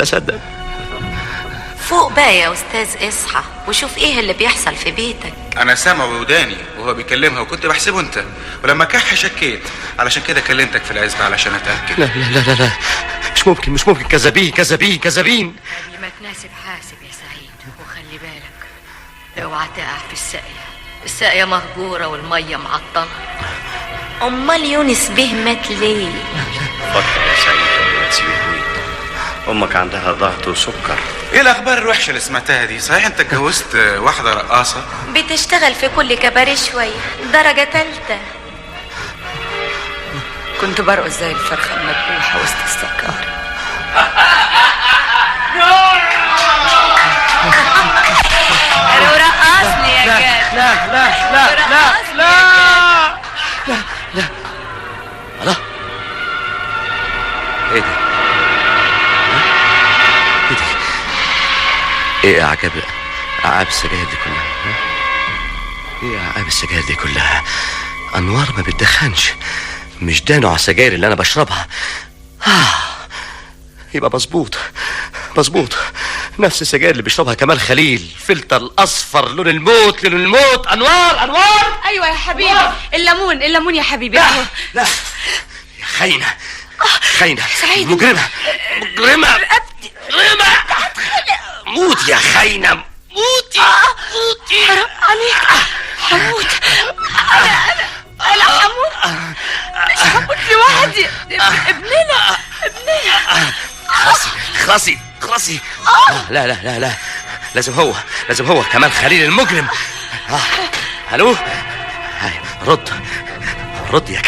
اصدق. فوق بقى يا استاذ، اصحى وشوف ايه اللي بيحصل في بيتك. انا سامع بوداني وهو بيكلمها وكنت بحسبه انت، ولما كح شكيت، علشان كده كلمتك في العزبة علشان اتاكد. لا مش ممكن. كذابين. قبل ما تناسب حاسب يا سعيد، وخلي بالك اوعى تقع في الساقية مهجورة والمية معطلة. امال يونس به مات ليه؟ فكر يا سعيد ولا تسيبه. امك عندها ضغط وسكر. ايه الاخبار الوحشه اللي سمعتها دي؟ صحيح انت اتجوزت واحده رقاصه؟ بتشتغل في كل كباريه شويه، درجه ثالثه. كنت برقص زي الفرخه المذبوحه وسط السكر. رقصني يا جاد. لا الله، ايه ده؟ ايه اعجاب السجاير دي كلها؟ ايه اعجاب السجاير دي كلها؟ انوار ما بتدخنش، مش ده نوع السجاير اللي انا بشربها. يبقى مظبوط. نفس السجاير اللي بيشربها كمال خليل، فلتر الاصفر، لون الموت، لون الموت. انوار ايوه يا حبيبي، الليمون يا حبيبي. لا يا خاينه، سعيد، مجرمه موت يا خاينه، موتي. حرام عليك، هموت انا هموت، مش هموت لوحدي، ابننا. خلاصي. لا لازم هو كمال خليل المجرم. الو، رد يا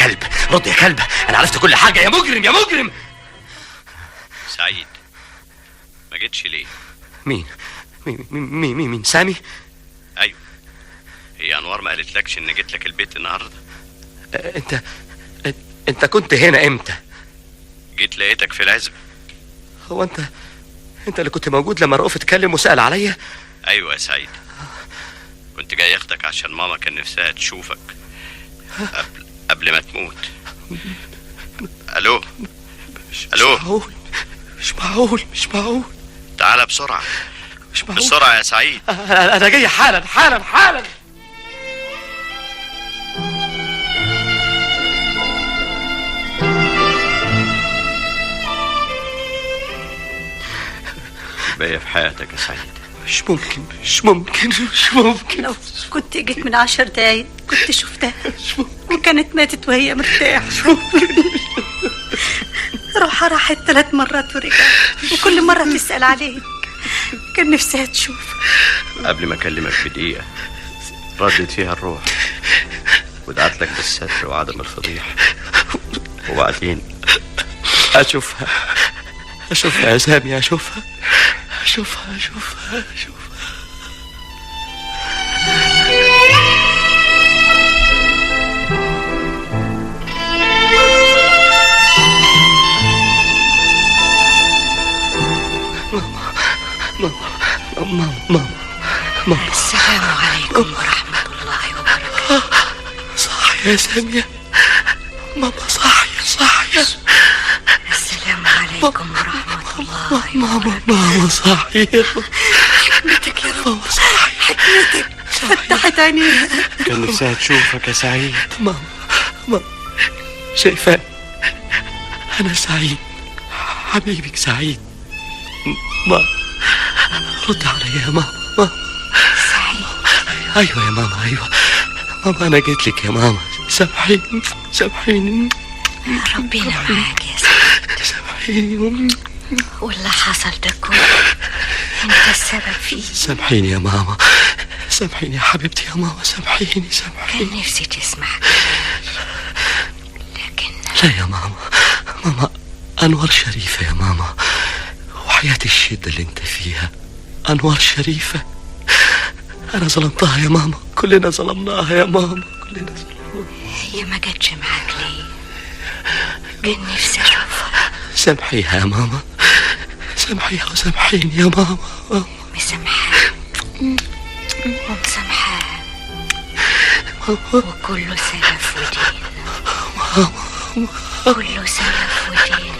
كلب، انا عرفت كل حاجه يا مجرم. سعيد، ما جيتش ليه؟ مين سامي؟ ايوه، هي انوار ما قالتلكش ان جيت لك البيت النهارده؟ انت كنت هنا امتى؟ جيت لقيتك في العزب. هو انت اللي كنت موجود لما رؤوف اتكلم وسأل عليا؟ ايوه يا سعيد، كنت جاي اخدك عشان ماما كان نفسها تشوفك قبل ما تموت. الو. مش معقول. تعال بسرعه، مش معقول. بسرعه يا سعيد. انا جاي حالا. باقي في حياتك يا سعيد. مش ممكن. لو كنت جيت من 10 دقايق كنت شفتها وكانت ماتت وهي مرتاحة. روحها راحت 3 مرات ورجعت، وكل مرة تسأل عليك، كان نفسها تشوف. قبل ما اكلمك بدقيقة ردت فيها الروح ودعت لك بالستر وعدم الفضيحة، وبعدين اشوفها يا سامي، اشوفها. ماما. السلام عليكم ورحمة الله وبركاته. صاحية يا سامية، ماما صاحية. السلام عليكم ورحمة الله وبركاته. ماما صاحية. حكمتك يا رب، حكمتك فتحت عينيها. كان نفسها تشوفك يا سعيد. ماما شايفة أنا سعيد، حبيبك سعيد. ماما رد عليا يا ماما. سعيد. أيوة يا ماما، أيوة ماما، أنا جيت لك يا ماما. سامحيني. ربنا معاك يا سعيد. سامحيني. واللي حصل ده كله انت السبب فيه. سامحيني يا ماما، سامحيني يا حبيبتي يا ماما، سامحيني. كان نفسي تسمع، لكن لا يا ماما، أنوار شريفة يا ماما، وحياة الشدة اللي انت فيها أنوار شريفة. أنا ظلمتها يا ماما، كلنا ظلمناها يا ماما، هي ما جاتش معاك ليه؟ كان نفسي اشوفها. سامحيها يا ماما، سامحيها وسامحيني يا ماما. مسامحاها ومسامحاها، وكله سلف ودين. كله سلف ودين.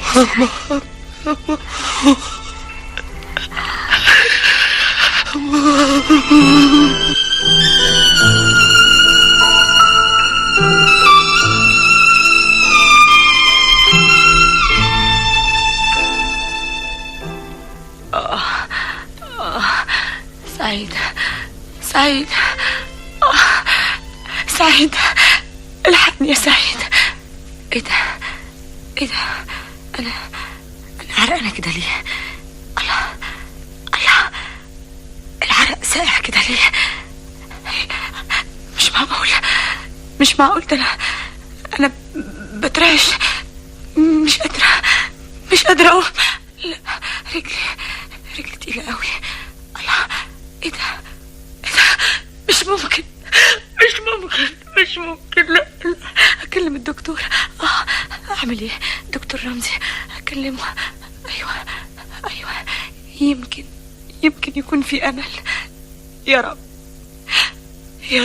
سعيد، الحقني يا سعيد. ايه ده انا عرقانه كده ليه؟ الله، العرق ساقع كده ليه؟ مش معقول ده. انا بترعش، مش قادره اقوم. لا، رجلي تقيله قوي. الله، ايه ده؟ مش ممكن. لا، اكلم الدكتور. اعمل ايه؟ دكتور رمزي اكلمه. ايوه، يمكن يكون في امل. يا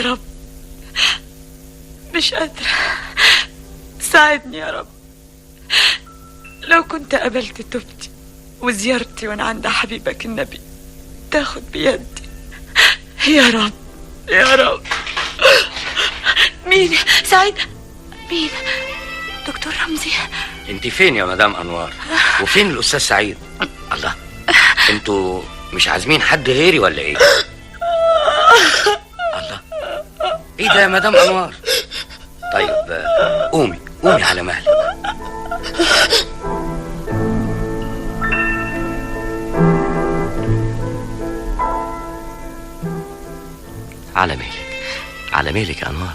رب مش قادرة، ساعدني يا رب. لو كنت قبلت توبتي وزيارتي وانا عند حبيبك النبي تاخد بيدي. يا رب يا رب. مين؟ سعيد؟ مين؟ دكتور رمزي؟ انت فين يا مدام انوار؟ وفين الاستاذ سعيد؟ الله، انتوا مش عازمين حد غيري ولا ايه؟ الله، ايه ده يا مدام انوار؟ طيب قومي على مهلك. على مهلك يا انوار.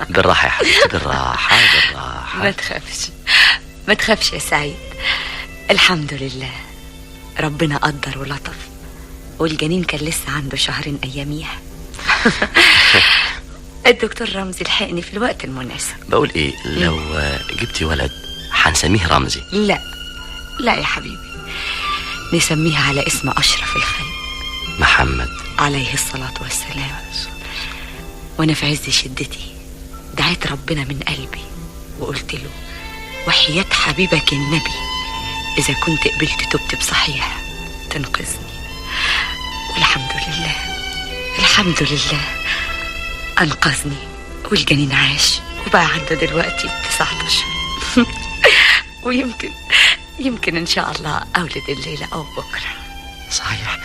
بالراحه يا حبيبتي، بالراحه. ما تخافش يا سعيد. الحمد لله ربنا قدر ولطف، والجنين كان لسه عنده شهرين اياميها. الدكتور رمزي لحقني في الوقت المناسب. بقول ايه، لو جبتي ولد هنسميه رمزي؟ لا يا حبيبي، نسميه على اسم اشرف الخلق، محمد عليه الصلاة والسلام. وانا في عز شدتي دعيت ربنا من قلبي وقلت له وحياة حبيبك النبي اذا كنت قبلت تبت بصحيح تنقذني. والحمد لله انقذني، والجنين عاش وبقى عنده دلوقتي 9 اشهر. ويمكن ان شاء الله اولد الليلة او بكرة. صحيح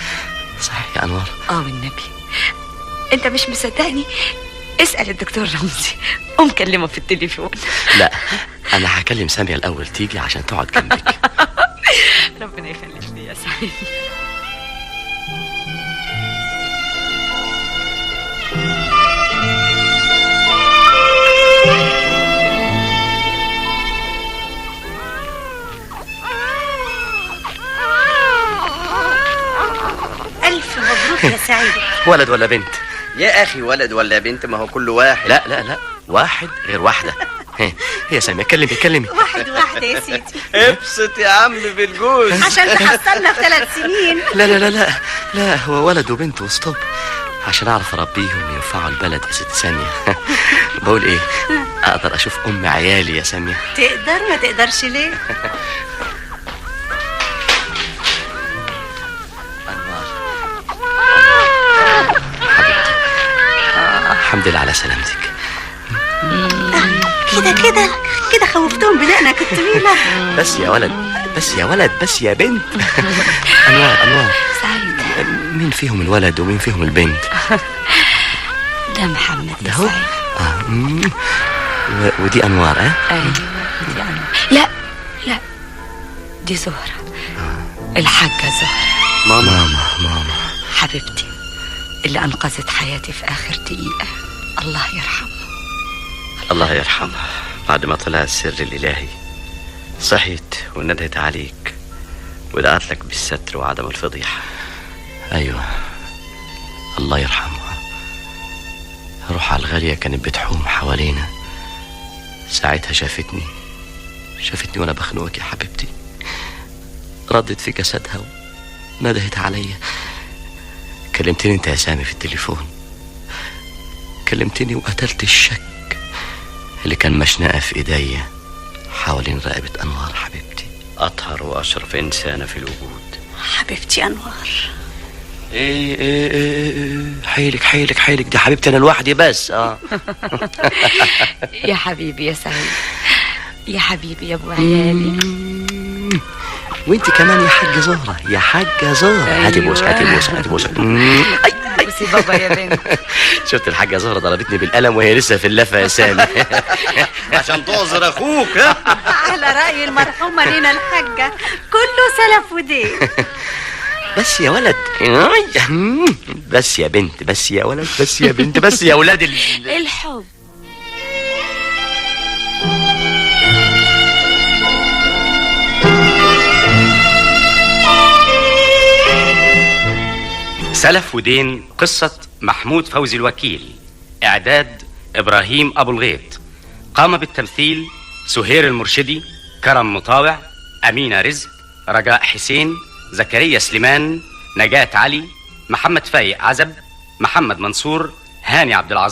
يا انوار. والنبي انت مش مصدقني؟ اسأل الدكتور رمزي، قوم كلمه في التليفون. لا، انا هكلم سامية الاول تيجي عشان تقعد جنبك. ربنا يخليك لي يا سعيد. ألف مبروك يا سعيد. ولد ولا بنت؟ يا اخي ولد ولا بنت، ما هو كل واحد. لا، واحد غير واحدة. هي سامية، كلمي. واحدة يا سيدي. ابسط يا عم بالجوز عشان تحصلنا في 3 سنين. لا، هو ولد وبنت وستوب، عشان اعرف اربيهم ينفعوا البلد يا ست سامية. بقول ايه، اقدر اشوف ام عيالي يا سامية؟ تقدر، ما تقدرش ليه؟ الحمد لله على سلامتك. كده خوفتهم بلقنا كنت ميلة. بس يا ولد، بس يا بنت. انوار سعيد، مين فيهم الولد ومين فيهم البنت؟ ده محمد يا سعيد. ودي انوار. ايوه دي انوار. لا دي زهرة، الحاجة زهرة. ماما حبيبتي اللي انقذت حياتي في اخر دقيقة. الله يرحمها. بعد ما طلع السر الالهي صحيت وندهت عليك ودعت لك بالستر وعدم الفضيحة. ايوه، الله يرحمها. روحها الغالية كانت بتحوم حوالينا، ساعتها شافتني وانا بخنقك يا حبيبتي، ردت في جسدها وندهت عليا. كلمتني انت يا سامي في التليفون، كلمتني وقتلت الشك اللي كان مشنقة في ايديا حوالين رقبة انوار حبيبتي، اطهر واشرف انسانة في الوجود. حبيبتي انوار. ايه حيلك دي حبيبتي انا لوحدي بس. يا حبيبي يا سعيد، يا حبيبي يا ابو عيالي. وانت كمان يا حاجة زهرة. هاتي بوسة. بوسي بابا يا بنت. شفت الحاجة زهرة ضربتني بالقلم وهي لسه في اللفة يا سامي. عشان تعذر اخوك. على رأي المرحومة لينا الحاجة، كله سلف ودين. بس يا ولد، بس يا بنت، بس يا ولد، بس يا بنت، بس يا ولاد الحب. سلف ودين، قصة محمود فوزي الوكيل، إعداد إبراهيم أبو الغيط. قام بالتمثيل سهير المرشدي، كرم مطاوع، أمينة رزق، رجاء حسين، زكريا سليمان، نجاة علي، محمد فايق عزب، محمد منصور، هاني عبد العظيم.